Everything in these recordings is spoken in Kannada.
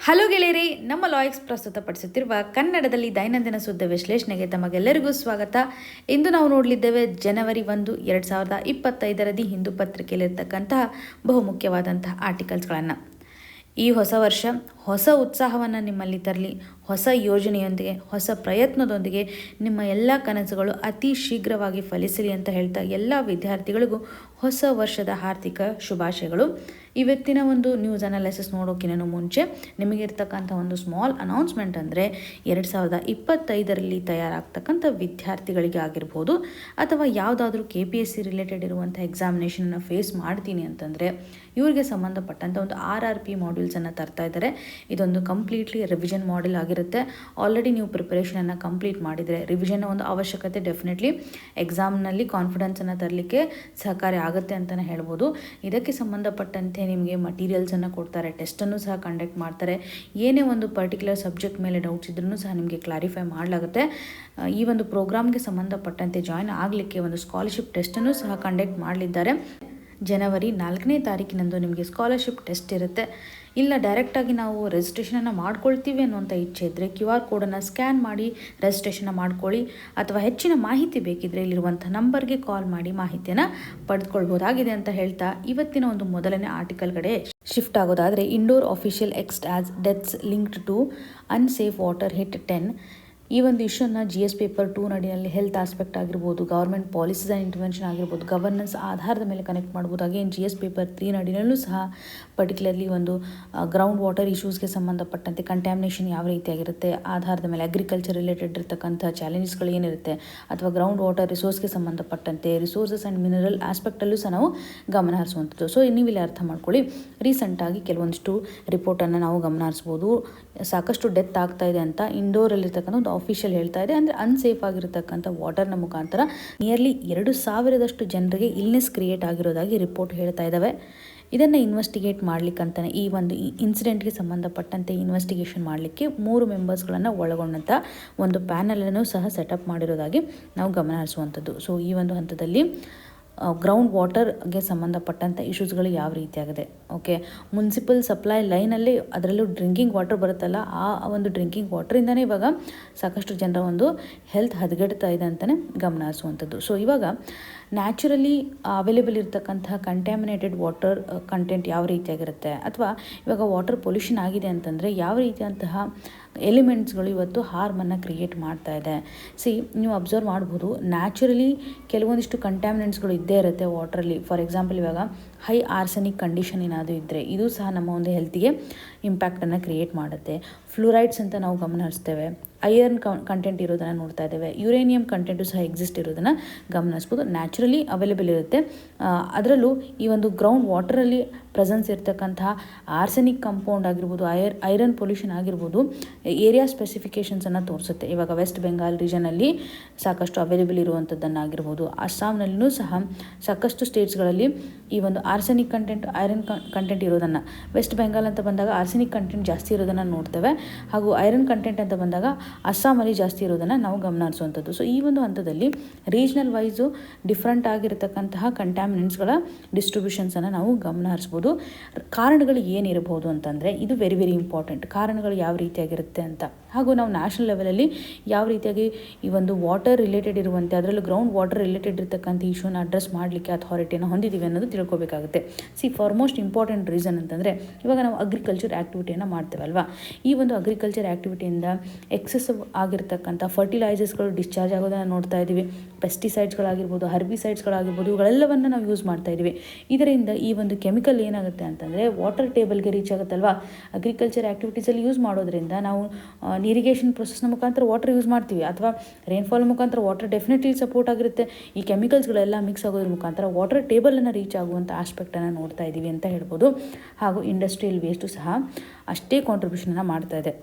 ಹಲೋ ಗೆಳೆಯರಿ, ನಮ್ಮ ಲಾಯಕ್ಸ್ ಪ್ರಸ್ತುತಪಡಿಸುತ್ತಿರುವ ಕನ್ನಡದಲ್ಲಿ ದೈನಂದಿನ ಸುದ್ದಿ ವಿಶ್ಲೇಷಣೆಗೆ ತಮಗೆಲ್ಲರಿಗೂ ಸ್ವಾಗತ. ಇಂದು ನಾವು ನೋಡಲಿದ್ದೇವೆ ಜನವರಿ 1, 2025 ದಿ ಹಿಂದೂ ಪತ್ರಿಕೆಯಲ್ಲಿರ್ತಕ್ಕಂತಹ ಬಹುಮುಖ್ಯವಾದಂತಹ ಆರ್ಟಿಕಲ್ಸ್ಗಳನ್ನು. ಈ ಹೊಸ ವರ್ಷ ಹೊಸ ಉತ್ಸಾಹವನ್ನು ನಿಮ್ಮಲ್ಲಿ ತರಲಿ, ಹೊಸ ಯೋಜನೆಯೊಂದಿಗೆ, ಹೊಸ ಪ್ರಯತ್ನದೊಂದಿಗೆ ನಿಮ್ಮ ಎಲ್ಲ ಕನಸುಗಳು ಅತಿ ಶೀಘ್ರವಾಗಿ ಫಲಿಸಲಿ ಅಂತ ಹೇಳ್ತಾ ಎಲ್ಲ ವಿದ್ಯಾರ್ಥಿಗಳಿಗೂ ಹೊಸ ವರ್ಷದ ಹಾರ್ದಿಕ ಶುಭಾಶಯಗಳು. ಇವತ್ತಿನ ಒಂದು ನ್ಯೂಸ್ ಅನಾಲಿಸಿಸ್ ನೋಡೋಕ್ಕಿಂತ ಮುಂಚೆ ನಿಮಗಿರ್ತಕ್ಕಂಥ ಒಂದು ಸ್ಮಾಲ್ ಅನೌನ್ಸ್ಮೆಂಟ್ ಅಂದರೆ 2025 ತಯಾರಾಗ್ತಕ್ಕಂಥ ವಿದ್ಯಾರ್ಥಿಗಳಿಗೆ ಆಗಿರ್ಬೋದು ಅಥವಾ ಯಾವುದಾದ್ರೂ KPSC ರಿಲೇಟೆಡ್ ಇರುವಂಥ ಎಕ್ಸಾಮಿನೇಷನ್ನ ಫೇಸ್ ಮಾಡ್ತೀನಿ ಅಂತಂದರೆ ಇವ್ರಿಗೆ ಸಂಬಂಧಪಟ್ಟಂಥ ಒಂದು RRP ಮಾಡ್ಯೂಲ್ಸನ್ನು ತರ್ತಾ ಇದ್ದಾರೆ. ಇದೊಂದು ಕಂಪ್ಲೀಟ್ಲಿ ರಿವಿಷನ್ ಮಾಡೆಲ್ ಆಗಿರುತ್ತೆ. ಆಲ್ರೆಡಿ ನೀವು ಪ್ರಿಪರೇಷನನ್ನು ಕಂಪ್ಲೀಟ್ ಮಾಡಿದರೆ ರಿವಿಷನ್ ಒಂದು ಅವಶ್ಯಕತೆ ಡೆಫಿನೆಟ್ಲಿ ಎಕ್ಸಾಮ್ನಲ್ಲಿ ಕಾನ್ಫಿಡೆನ್ಸನ್ನು ತರಲಿಕ್ಕೆ ಸಹಕಾರಿ ಆಗುತ್ತೆ ಅಂತಲೇ ಹೇಳ್ಬೋದು. ಇದಕ್ಕೆ ಸಂಬಂಧಪಟ್ಟಂತೆ ನಿಮಗೆ ಮಟೀರಿಯಲ್ಸನ್ನು ಕೊಡ್ತಾರೆ, ಟೆಸ್ಟನ್ನು ಸಹ ಕಂಡಕ್ಟ್ ಮಾಡ್ತಾರೆ. ಏನೇ ಒಂದು ಪರ್ಟಿಕ್ಯುಲರ್ ಸಬ್ಜೆಕ್ಟ್ ಮೇಲೆ ಡೌಟ್ಸ್ ಇದ್ರೂ ಸಹ ನಿಮಗೆ ಕ್ಲಾರಿಫೈ ಮಾಡಲಾಗುತ್ತೆ. ಈ ಒಂದು ಪ್ರೋಗ್ರಾಮ್ಗೆ ಸಂಬಂಧಪಟ್ಟಂತೆ ಜಾಯ್ನ್ ಆಗಲಿಕ್ಕೆ ಒಂದು ಸ್ಕಾಲರ್ಶಿಪ್ ಟೆಸ್ಟನ್ನು ಸಹ ಕಂಡಕ್ಟ್ ಮಾಡಲಿದ್ದಾರೆ. ಜನವರಿ 4ನೇ ತಾರೀಕಿನಂದು ನಿಮಗೆ ಸ್ಕಾಲರ್ಶಿಪ್ ಟೆಸ್ಟ್ ಇರುತ್ತೆ. ಇಲ್ಲ ಡೈರೆಕ್ಟಾಗಿ ನಾವು ರಿಜಿಸ್ಟ್ರೇಷನನ್ನು ಮಾಡ್ಕೊಳ್ತೀವಿ ಅನ್ನುವಂಥ ಇಚ್ಛೆ ಇದ್ದರೆ QR ಕೋಡನ್ನು ಸ್ಕ್ಯಾನ್ ಮಾಡಿ ರಿಜಿಸ್ಟ್ರೇಷನ್ನ ಮಾಡ್ಕೊಳ್ಳಿ. ಅಥವಾ ಹೆಚ್ಚಿನ ಮಾಹಿತಿ ಬೇಕಿದ್ದರೆ ಇಲ್ಲಿರುವಂಥ ನಂಬರ್ಗೆ ಕಾಲ್ ಮಾಡಿ ಮಾಹಿತಿಯನ್ನು ಪಡೆದುಕೊಳ್ಬೋದಾಗಿದೆ ಅಂತ ಹೇಳ್ತಾ ಇವತ್ತಿನ ಒಂದು ಮೊದಲನೇ ಆರ್ಟಿಕಲ್ ಕಡೆ ಶಿಫ್ಟ್ ಆಗೋದಾದರೆ, ಇಂಡೋರ್ ಆಫಿಷಿಯಲ್ ಎಕ್ಸ್ಟ್ as deaths linked to unsafe water hit 10. ಈ ಒಂದು ಇಶ್ಯೂನ GS ಪೇಪರ್ 2 ನಡಿನಲ್ಲಿ ಹೆಲ್ತ್ ಆಸ್ಪೆಕ್ಟ್ ಆಗಿರ್ಬೋದು, ಗೌರ್ಮೆಂಟ್ ಪಾಲಿಸೀಸ್ ಆ್ಯಂಡ್ ಇಂಟರ್ವೆನ್ಷನ್ ಆಗಿರ್ಬೋದು, ಗವರ್ನೆನ್ಸ್ ಆಧಾರದ ಮೇಲೆ ಕನೆಕ್ಟ್ ಮಾಡ್ಬೋದು. ಹಾಗೇನು GS ಪೇಪರ್ 3 ನಡಿನಲ್ಲೂ ಸಹ ಪರ್ಟಿಕ್ಯುಲರ್ಲಿ ಒಂದು ಗ್ರೌಂಡ್ ವಾಟರ್ ಇಶ್ಯೂಸ್ಗೆ ಸಂಬಂಧಪಟ್ಟಂತೆ ಕಂಟ್ಯಾಮಿನೇಷನ್ ಯಾವ ರೀತಿಯಾಗಿರುತ್ತೆ ಆಧಾರದ ಮೇಲೆ ಅಗ್ರಿಕಲ್ಚರ್ ರಿಲೇಟೆಡ್ ಇರ್ತಕ್ಕಂಥ ಚಾಲೆಂಜಸ್ಗಳು ಏನಿರುತ್ತೆ ಅಥವಾ ಗ್ರೌಂಡ್ ವಾಟರ್ ರಿಸೋರ್ಸ್ಗೆ ಸಂಬಂಧಪಟ್ಟಂತೆ ರಿಸೋರ್ಸಸ್ ಆ್ಯಂಡ್ ಮಿನರಲ್ ಆಸ್ಪೆಕ್ಟಲ್ಲೂ ಸಹ ನಾವು ಗಮನ ಹರಿಸುವಂಥದ್ದು. ಸೊ ನೀವಿಲ್ಲಿ ಅರ್ಥ ಮಾಡ್ಕೊಳ್ಳಿ, ರೀಸೆಂಟಾಗಿ ಕೆಲವೊಂದಿಷ್ಟು ರಿಪೋರ್ಟನ್ನು ನಾವು ಗಮನ ಹರಿಸ್ಬೋದು. ಸಾಕಷ್ಟು ಡೆತ್ ಆಗ್ತಾ ಇದೆ ಅಂತ ಇಂಡೋರಲ್ಲಿರ್ತಕ್ಕಂಥ ಒಂದು ಆಫಿಷಿಯಲ್ ಹೇಳ್ತಾ ಇದೆ. ಅಂದರೆ ಅನ್ಸೇಫ್ ಆಗಿರತಕ್ಕಂಥ ವಾಟರ್ನ ಮುಖಾಂತರ ನಿಯರ್ಲಿ 2,000 ಜನರಿಗೆ ಇಲ್ನೆಸ್ ಕ್ರಿಯೇಟ್ ಆಗಿರೋದಾಗಿ ರಿಪೋರ್ಟ್ ಹೇಳ್ತಾ ಇದ್ದಾವೆ. ಇದನ್ನು ಇನ್ವೆಸ್ಟಿಗೇಟ್ ಮಾಡಲಿಕ್ಕಂತಾನೆ ಈ ಒಂದು ಇನ್ಸಿಡೆಂಟ್ಗೆ ಸಂಬಂಧಪಟ್ಟಂತೆ ಇನ್ವೆಸ್ಟಿಗೇಷನ್ ಮಾಡಲಿಕ್ಕೆ 3 ಮೆಂಬರ್ಸ್ಗಳನ್ನು ಒಳಗೊಂಡಂಥ ಒಂದು ಪ್ಯಾನಲನ್ನು ಸಹ ಸೆಟಪ್ ಮಾಡಿರೋದಾಗಿ ನಾವು ಗಮನ ಹರಿಸುವಂಥದ್ದು. ಸೊ ಈ ಒಂದು ಹಂತದಲ್ಲಿ ಗ್ರೌಂಡ್ ವಾಟರ್ಗೆ ಸಂಬಂಧಪಟ್ಟಂಥ ಇಶ್ಯೂಸ್ಗಳು ಯಾವ ರೀತಿಯಾಗಿದೆ, ಓಕೆ, ಮುನ್ಸಿಪಲ್ ಸಪ್ಲೈ ಲೈನಲ್ಲಿ ಅದರಲ್ಲೂ ಡ್ರಿಂಕಿಂಗ್ ವಾಟರ್ ಬರುತ್ತಲ್ಲ, ಆ ಒಂದು ಡ್ರಿಂಕಿಂಗ್ ವಾಟರಿಂದನೇ ಇವಾಗ ಸಾಕಷ್ಟು ಜನರ ಒಂದು ಹೆಲ್ತ್ ಹದಗೆಡ್ತಾ ಇದೆ ಅಂತಲೇ ಗಮನ ಹರಿಸುವಂಥದ್ದು. ಸೊ ಇವಾಗ ನ್ಯಾಚುರಲಿ ಅವೈಲೇಬಲ್ ಇರತಕ್ಕಂತಹ ಕಂಟ್ಯಾಮಿನೇಟೆಡ್ ವಾಟರ್ ಕಂಟೆಂಟ್ ಯಾವ ರೀತಿಯಾಗಿರುತ್ತೆ ಅಥವಾ ಇವಾಗ ವಾಟರ್ ಪೊಲ್ಯೂಷನ್ ಆಗಿದೆ ಅಂತಂದರೆ ಯಾವ ರೀತಿಯಂತಹ ಎಲಿಮೆಂಟ್ಸ್ಗಳು ಇವತ್ತು ಹಾರ್ಮನ್ನು ಕ್ರಿಯೇಟ್ ಮಾಡ್ತಾ ಇದೆ. ನೀವು ಅಬ್ಸರ್ವ್ ಮಾಡ್ಬೋದು, ನ್ಯಾಚುರಲಿ ಕೆಲವೊಂದಿಷ್ಟು ಕಂಟ್ಯಾಮಿನೆಂಟ್ಸ್ಗಳು ಇದ್ದೇ ಇರುತ್ತೆ ವಾಟ್ರಲ್ಲಿ. ಫಾರ್ ಎಕ್ಸಾಂಪಲ್ ಇವಾಗ ಹೈ ಆರ್ಸೆನಿಕ್ ಕಂಡೀಷನ್ ಏನಾದರೂ ಇದ್ದರೆ ಇದು ಸಹ ನಮ್ಮ ಒಂದು ಹೆಲ್ತಿಗೆ ಇಂಪ್ಯಾಕ್ಟನ್ನು ಕ್ರಿಯೇಟ್ ಮಾಡುತ್ತೆ. ಫ್ಲೂರೈಡ್ಸ್ ಅಂತ ನಾವು ಗಮನ ಹರಿಸ್ತೇವೆ. ಐರನ್ ಕಂಟೆಂಟ್ ಇರೋದನ್ನು ನೋಡ್ತಾ ಇದ್ದೇವೆ. ಯುರೇನಿಯಂ ಕಂಟೆಂಟು ಸಹ ಎಕ್ಸಿಸ್ಟ್ ಇರೋದನ್ನು ಗಮನಿಸ್ಬೋದು. ನ್ಯಾಚುರಲಿ ಅವೈಲೇಬಲ್ ಇರುತ್ತೆ. ಅದರಲ್ಲೂ ಈ ಒಂದು ಗ್ರೌಂಡ್ ವಾಟರಲ್ಲಿ ಪ್ರೆಸೆನ್ಸ್ ಇರ್ತಕ್ಕಂತಹ ಆರ್ಸೆನಿಕ್ ಕಂಪೌಂಡ್ ಆಗಿರ್ಬೋದು, ಐರನ್ ಪೊಲ್ಯೂಷನ್ ಆಗಿರ್ಬೋದು, ಏರಿಯಾ ಸ್ಪೆಸಿಫಿಕೇಷನ್ಸನ್ನು ತೋರಿಸುತ್ತೆ. ಇವಾಗ ವೆಸ್ಟ್ ಬೆಂಗಾಲ್ ರೀಜನಲ್ಲಿ ಸಾಕಷ್ಟು ಅವೈಲೇಬಲ್ ಇರುವಂಥದ್ದನ್ನಾಗಿರ್ಬೋದು, ಅಸ್ಸಾಂನಲ್ಲೂ ಸಹ ಸಾಕಷ್ಟು ಸ್ಟೇಟ್ಸ್ಗಳಲ್ಲಿ ಈ ಒಂದು ಆರ್ಸೆನಿಕ್ ಕಂಟೆಂಟ್, ಐರನ್ ಕಂಟೆಂಟ್ ಇರೋದನ್ನು, ವೆಸ್ಟ್ ಬೆಂಗಾಲ್ ಅಂತ ಬಂದಾಗ ಆರ್ಸೆನಿಕ್ ಕಂಟೆಂಟ್ ಜಾಸ್ತಿ ಇರೋದನ್ನು ನೋಡ್ತೇವೆ. ಹಾಗೂ ಐರನ್ ಕಂಟೆಂಟ್ ಅಂತ ಬಂದಾಗ ಅಸ್ಸಾಮಲ್ಲಿ ಜಾಸ್ತಿ ಇರೋದನ್ನು ನಾವು ಗಮನ ಹರಿಸುವಂಥದ್ದು. ಸೊ ಈ ಒಂದು ಹಂತದಲ್ಲಿ ರೀಜ್ನಲ್ ವೈಸು ಡಿಫ್ರೆಂಟ್ ಆಗಿರತಕ್ಕಂತಹ ಕಂಟ್ಯಾಮಿನೆಂಟ್ಸ್ಗಳ ಡಿಸ್ಟ್ರಿಬ್ಯೂಷನ್ಸನ್ನು ನಾವು ಗಮನ ಹರಿಸ್ಬೋದು. ಕಾರಣಗಳು ಏನಿರಬಹುದು ಅಂತಂದರೆ ಇದು ವೆರಿ ವೆರಿ ಇಂಪಾರ್ಟೆಂಟ್. ಕಾರಣಗಳು ಯಾವ ರೀತಿಯಾಗಿರುತ್ತೆ ಅಂತ, ಹಾಗೂ ನಾವು ನ್ಯಾಷನಲ್ ಲೆವೆಲಲ್ಲಿ ಯಾವ ರೀತಿಯಾಗಿ ಈ ಒಂದು ವಾಟರ್ ರಿಲೇಟೆಡ್ ಇರುವಂತೆ ಅದರಲ್ಲೂ ಗ್ರೌಂಡ್ ವಾಟರ್ ರಿಲೇಟೆಡ್ ಇರತಕ್ಕಂಥ ಇಶ್ಯೂನ ಅಡ್ರೆಸ್ ಮಾಡಲಿಕ್ಕೆ ಅಥಾರಿಟಿಯನ್ನು ಹೊಂದಿದ್ದೀವಿ ಅನ್ನೋದು ತಿಳ್ಕೊಬೇಕಾಗುತ್ತೆ. ಫಾರ್ ಮೋಸ್ಟ್ ಇಂಪಾರ್ಟೆಂಟ್ ರೀಸನ್ ಅಂತಂದರೆ ಇವಾಗ ನಾವು ಅಗ್ರಿಕಲ್ಚರ್ ಆ್ಯಕ್ಟಿವಿಟಿಯನ್ನು ಮಾಡ್ತೇವಲ್ವಾ, ಈ ಒಂದು ಅಗ್ರಿಕಲ್ಚರ್ ಆ್ಯಕ್ಟಿವಿಟಿಯಿಂದ ಎಕ್ಸೆಸಿವ್ ಆಗಿರ್ತಕ್ಕಂಥ ಫರ್ಟಿಲೈಸರ್ಸ್ಗಳು ಡಿಸ್ಚಾರ್ಜ್ ಆಗೋದನ್ನು ನೋಡ್ತಾ ಇದ್ದೀವಿ. ಪೆಸ್ಟಿಸೈಡ್ಸ್ಗಳಾಗಿರ್ಬೋದು, ಹರ್ಬಿಸೈಡ್ಸ್ಗಳಾಗಿರ್ಬೋದು, ಇವುಗಳೆಲ್ಲವನ್ನು ನಾವು ಯೂಸ್ ಮಾಡ್ತಾ ಇದ್ದೀವಿ. ಇದರಿಂದ ಈ ಒಂದು ಕೆಮಿಕಲ್ ಏನಾಗುತ್ತೆ ಅಂತಂದರೆ ವಾಟರ್ ಟೇಬಲ್ಗೆ ರೀಚ್ ಆಗುತ್ತಲ್ವಾ. ಅಗ್ರಿಕಲ್ಚರ್ ಆ್ಯಕ್ಟಿವಿಟೀಸಲ್ಲಿ ಯೂಸ್ ಮಾಡೋದ್ರಿಂದ ನಾವು ಇರಿಗೇಷನ್ ಪ್ರೊಸೆಸ್ನ ಮುಖಾಂತರ ವಾಟರ್ ಯೂಸ್ ಮಾಡ್ತೀವಿ ಅಥವಾ ರೈನ್ಫಾಲ್ ಮುಖಾಂತರ ವಾಟರ್ ಡೆಫಿನೆಟ್ಲಿ ಸಪೋರ್ಟ್ ಆಗಿರುತ್ತೆ. ಈ ಕೆಮಿಕಲ್ಸ್ಗಳೆಲ್ಲ ಮಿಕ್ಸ್ ಆಗೋದ್ರ ಮುಖಾಂತರ ವಾಟರ್ ಟೇಬಲನ್ನು ರೀಚ್ ಆಗುವಂಥ ಆಸ್ಪೆಕ್ಟನ್ನು ನೋಡ್ತಾ ಇದ್ದೀವಿ ಅಂತ ಹೇಳ್ಬೋದು. ಹಾಗೂ ಇಂಡಸ್ಟ್ರಿಯಲ್ ವೇಸ್ಟು ಸಹ ಅಷ್ಟೇ ಕಾಂಟ್ರಿಬ್ಯೂಷನನ್ನು ಮಾಡ್ತಾ ಇದೆ.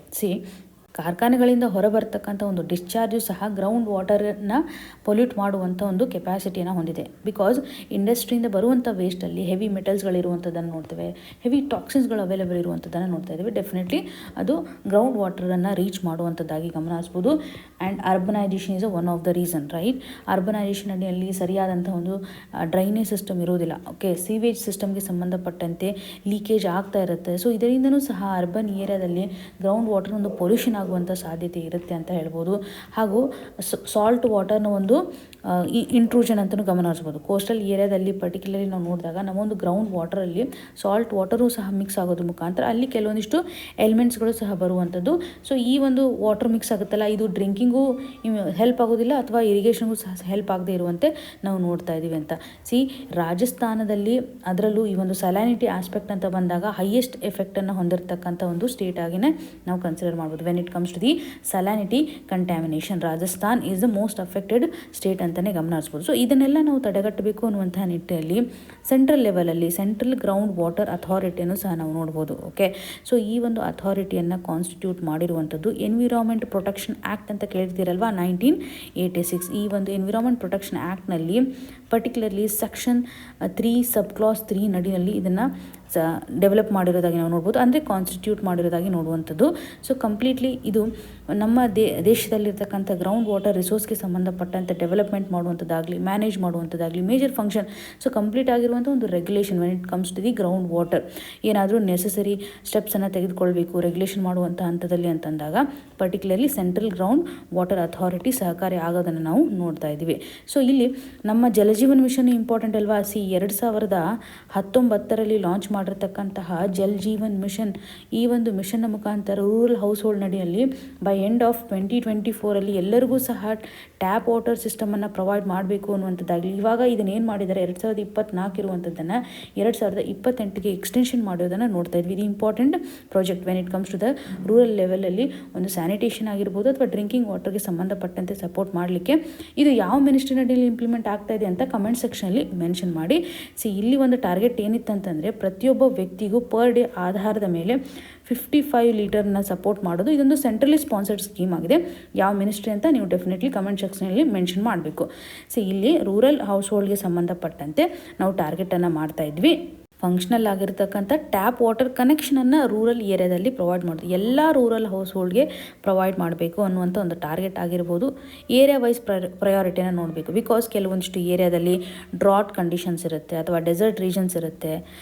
ಕಾರ್ಖಾನೆಗಳಿಂದ ಹೊರಬರ್ತಕ್ಕಂಥ ಒಂದು ಡಿಸ್ಚಾರ್ಜು ಸಹ ಗ್ರೌಂಡ್ ವಾಟರನ್ನು ಪೊಲ್ಯೂಟ್ ಮಾಡುವಂಥ ಒಂದು ಕೆಪಾಸಿಟಿಯನ್ನು ಹೊಂದಿದೆ. ಬಿಕಾಸ್ ಇಂಡಸ್ಟ್ರಿಯಿಂದ ಬರುವಂಥ ವೇಸ್ಟಲ್ಲಿ ಹೆವಿ ಮೆಟಲ್ಸ್ಗಳಿರುವಂಥದ್ದನ್ನು ನೋಡ್ತೇವೆ, ಹೆವಿ ಟಾಕ್ಸಿನ್ಸ್ಗಳು ಅವೈಲೇಬಲ್ ಇರುವಂಥದ್ದನ್ನು ನೋಡ್ತಾ ಇದ್ದೀವಿ. ಡೆಫಿನೆಟ್ಲಿ ಅದು ಗ್ರೌಂಡ್ ವಾಟರನ್ನು ರೀಚ್ ಮಾಡುವಂಥದ್ದಾಗಿ ಗಮನ ಹರಿಸ್ಬೋದು. And urbanisation is one of the reason, right. Urbanisation ಅಡಿಯಲ್ಲಿ ಸರಿಯಾದಂಥ ಒಂದು ಡ್ರೈನೇಜ್ ಸಿಸ್ಟಮ್ ಇರೋದಿಲ್ಲ. ಓಕೆ, ಸೀವೇಜ್ ಸಿಸ್ಟಮ್ಗೆ ಸಂಬಂಧಪಟ್ಟಂತೆ ಲೀಕೇಜ್ ಆಗ್ತಾ ಇರುತ್ತೆ. ಸೊ ಇದರಿಂದನೂ ಸಹ ಅರ್ಬನ್ ಏರಿಯಾದಲ್ಲಿ ಗ್ರೌಂಡ್ ವಾಟರ್ ಒಂದು ಪೊಲ್ಯೂಷನ್ ಆಗುವಂಥ ಸಾಧ್ಯತೆ ಇರುತ್ತೆ ಅಂತ ಹೇಳ್ಬೋದು. ಹಾಗೂ ಸಾಲ್ಟ್ ವಾಟರ್ನ ಒಂದು ಇಂಟ್ರೂಷನ್ ಅಂತಲೂ ಗಮನ ಹರಿಸ್ಬೋದು. ಕೋಸ್ಟಲ್ ಏರಿಯಾದಲ್ಲಿ ಪರ್ಟಿಕ್ಯುಲರ್ಲಿ ನಾವು ನೋಡಿದಾಗ ನಮ್ಮೊಂದು ಗ್ರೌಂಡ್ ವಾಟರಲ್ಲಿ ಸಾಲ್ಟ್ ವಾಟರು ಸಹ ಮಿಕ್ಸ್ ಆಗೋದ್ರ ಮುಖಾಂತರ ಅಲ್ಲಿ ಕೆಲವೊಂದಿಷ್ಟು ಎಲಿಮೆಂಟ್ಸ್ಗಳು ಸಹ ಬರುವಂಥದ್ದು. ಸೊ ಈ ಒಂದು ವಾಟರ್ ಮಿಕ್ಸ್ ಆಗುತ್ತಲ್ಲ, ಇದು ಡ್ರಿಂಕಿಂಗು ಹೆಲ್ಪ್ ಆಗೋದಿಲ್ಲ ಅಥವಾ ಇರಿಗೇಷನ್ಗೂ ಸಹ ಹೆಲ್ಪ್ ಆಗದೆ ಇರುವಂತೆ ನಾವು ನೋಡ್ತಾ ಇದ್ದೀವಿ ಅಂತ. ರಾಜಸ್ಥಾನದಲ್ಲಿ ಅದರಲ್ಲೂ ಈ ಒಂದು ಸಲ್ಯಾನಿಟಿ ಆಸ್ಪೆಕ್ಟ್ ಅಂತ ಬಂದಾಗ ಹೈಯೆಸ್ಟ್ ಎಫೆಕ್ಟನ್ನು ಹೊಂದಿರತಕ್ಕಂಥ ಒಂದು ಸ್ಟೇಟ್ ಆಗಿನೇ ನಾವು ಕನ್ಸಿಡರ್ ಮಾಡ್ಬೋದು. When it comes to the salinity contamination, Rajasthan is the most affected state ಅಂತಲೇ ಗಮನ ಹರಿಸ್ಬೋದು. ಸೊ ಇದನ್ನೆಲ್ಲ ನಾವು ತಡೆಗಟ್ಟಬೇಕು ಅನ್ನುವಂತಹ ನಿಟ್ಟಿನಲ್ಲಿ ಸೆಂಟ್ರಲ್ ಲೆವೆಲಲ್ಲಿ ಸೆಂಟ್ರಲ್ ಗ್ರೌಂಡ್ ವಾಟರ್ ಅಥಾರಿಟಿಯನ್ನು ಸಹ ನಾವು ನೋಡ್ಬೋದು. ಓಕೆ, ಸೊ ಈ ಒಂದು ಅಥಾರಿಟಿಯನ್ನು ಕಾನ್ಸ್ಟಿಟ್ಯೂಟ್ ಮಾಡಿರುವಂಥದ್ದು ಎನ್ವಿರಾನ್ಮೆಂಟ್ ಪ್ರೊಟೆಕ್ಷನ್ ಆ್ಯಕ್ಟ್ ಅಂತ ಕೇಳ್ತಿರಲ್ವಾ, 1986. ಈ ಒಂದು ಎನ್ವಿರಾನ್ಮೆಂಟ್ ಪ್ರೊಟೆಕ್ಷನ್ ಆ್ಯಕ್ಟ್ನಲ್ಲಿ ಪರ್ಟಿಕ್ಯುಲರ್ಲಿ ಸೆಕ್ಷನ್ 3 ಸಬ್ ಕ್ಲಾಸ್ 3 ನಡಿನಲ್ಲಿ ಇದನ್ನು ಡೆವಲಪ್ ಮಾಡಿರೋದಾಗಿ ನಾವು ನೋಡ್ಬೋದು, ಅಂದರೆ ಕಾನ್ಸ್ಟಿಟ್ಯೂಟ್ ಮಾಡಿರೋದಾಗಿ ನೋಡುವಂಥದ್ದು. ಸೊ ಕಂಪ್ಲೀಟ್ಲಿ ಇದು ನಮ್ಮ ದೇಶದಲ್ಲಿರ್ತಕ್ಕಂಥ ಗ್ರೌಂಡ್ ವಾಟರ್ ರಿಸೋರ್ಸ್ಗೆ ಸಂಬಂಧಪಟ್ಟಂತೆ ಡೆವಲಪ್ಮೆಂಟ್ ಮಾಡುವಂಥದ್ದಾಗಲಿ, ಮ್ಯಾನೇಜ್ ಮಾಡುವಂಥದ್ದಾಗಲಿ, ಮೇಜರ್ ಫಂಕ್ಷನ್. ಸೊ ಕಂಪ್ಲೀಟ್ ಆಗಿರುವಂಥ ಒಂದು regulation when it comes to the ground water. ಏನಾದರೂ ನೆಸೆಸರಿ ಸ್ಟೆಪ್ಸನ್ನು ತೆಗೆದುಕೊಳ್ಬೇಕು ರೆಗ್ಯುಲೇಷನ್ ಮಾಡುವಂಥ ಹಂತದಲ್ಲಿ ಅಂತಂದಾಗ particularly central ground water authority ಸಹಕಾರಿ ಆಗೋದನ್ನು ನಾವು ನೋಡ್ತಾ ಇದ್ದೀವಿ. ಸೊ ಇಲ್ಲಿ ನಮ್ಮ ಜಲಜೀವನ್ ಮಿಷನ್ ಇಂಪಾರ್ಟೆಂಟ್ ಅಲ್ವಾ. 2019 ಲಾಂಚ್ ಮಾಡಿರ್ತಕ್ಕಂತಹ ಜಲ್ ಜೀವನ್ ಮಿಷನ್, ಈ ಒಂದು ಮಿಷನ್ನ ಮುಖಾಂತರ ರೂರಲ್ ಹೌಸ್ ಹೋಲ್ಡ್ ನಡಿಯಲ್ಲಿ ಬೈ ಎಂಡ್ ಆಫ್ 2024 ಎಲ್ಲರಿಗೂ ಸಹ ಟ್ಯಾಪ್ ವಾಟರ್ ಸಿಸ್ಟಮನ್ನು ಪ್ರೊವೈಡ್ ಮಾಡಬೇಕು ಅನ್ನುವಂಥದ್ದಾಗಲಿ. ಇವಾಗ ಇದನ್ನೇನು ಮಾಡಿದ್ದಾರೆ 2024 ಇರುವಂಥದ್ದನ್ನು 2028ಗೆ ಎಕ್ಸ್ಟೆನ್ಷನ್ ಮಾಡೋದನ್ನು ನೋಡ್ತಾ ಇದ್ವಿ. ಇದು important project when it comes to the rural ಲೆವೆಲಲ್ಲಿ ಒಂದು ಸ್ಯಾನಿಟೇಷನ್ ಆಗಿರ್ಬೋದು ಅಥವಾ ಡ್ರಿಂಕಿಂಗ್ ವಾಟರ್ಗೆ ಸಂಬಂಧಪಟ್ಟಂತೆ ಸಪೋರ್ಟ್ ಮಾಡಲಿಕ್ಕೆ. ಇದು ಯಾವ ಮಿನಿಸ್ಟ್ರಿ ನಡಿಯಲ್ಲಿ ಇಂಪ್ಲಿಮೆಂಟ್ ಆಗ್ತಾ ಇದೆ ಅಂತ ಕಮೆಂಟ್ ಸೆಕ್ಷನಲ್ಲಿ ಮೆನ್ಷನ್ ಮಾಡಿ. ಇಲ್ಲಿ ಒಂದು ಟಾರ್ಗೆಟ್ ಏನಿತ್ತಂತಂದರೆ ಪ್ರತಿಯೊಬ್ಬ ವ್ಯಕ್ತಿಗೂ ಪರ್ ಡೇ ಆಧಾರದ ಮೇಲೆ 55 ಲೀಟರ್ನ ಸಪೋರ್ಟ್ ಮಾಡೋದು. ಇದೊಂದು ಸೆಂಟ್ರಲಿ ಸ್ಪಾನ್ಸರ್ಡ್ ಸ್ಕೀಮ್ ಆಗಿದೆ. ಯಾವ ಮಿನಿಸ್ಟ್ರಿ ಅಂತ ನೀವು ಡೆಫಿನೆಟ್ಲಿ ಕಮೆಂಟ್ ಸೆಕ್ಷನಲ್ಲಿ ಮೆನ್ಷನ್ ಮಾಡಬೇಕು. ಇಲ್ಲಿ ರೂರಲ್ ಹೌಸ್ ಹೋಲ್ಡ್ಗೆ ಸಂಬಂಧಪಟ್ಟಂತೆ ನಾವು ಟಾರ್ಗೆಟನ್ನು ಮಾಡ್ತಾ ಇದ್ವಿ. ಫಂಕ್ಷನಲ್ ಆಗಿರ್ತಕ್ಕಂಥ ಟ್ಯಾಪ್ ವಾಟರ್ ಕನೆಕ್ಷನನ್ನು ರೂರಲ್ ಏರಿಯಾದಲ್ಲಿ ಪ್ರೊವೈಡ್ ಮಾಡೋದು, ಎಲ್ಲ ರೂರಲ್ ಹೌಸ್ ಹೋಲ್ಡ್ಗೆ ಪ್ರೊವೈಡ್ ಮಾಡಬೇಕು ಅನ್ನುವಂಥ ಒಂದು ಟಾರ್ಗೆಟ್ ಆಗಿರ್ಬೋದು. ಏರಿಯಾ ವೈಸ್ ಪ್ರಯಾರಿಟಿನ ನೋಡಬೇಕು. ಬಿಕಾಸ್ ಕೆಲವೊಂದಿಷ್ಟು ಏರಿಯಾದಲ್ಲಿ ಡ್ರಾಟ್ ಕಂಡೀಷನ್ಸ್ ಇರುತ್ತೆ ಅಥವಾ ಡೆಸರ್ಟ್ ರೀಜನ್ಸ್ ಇರುತ್ತೆ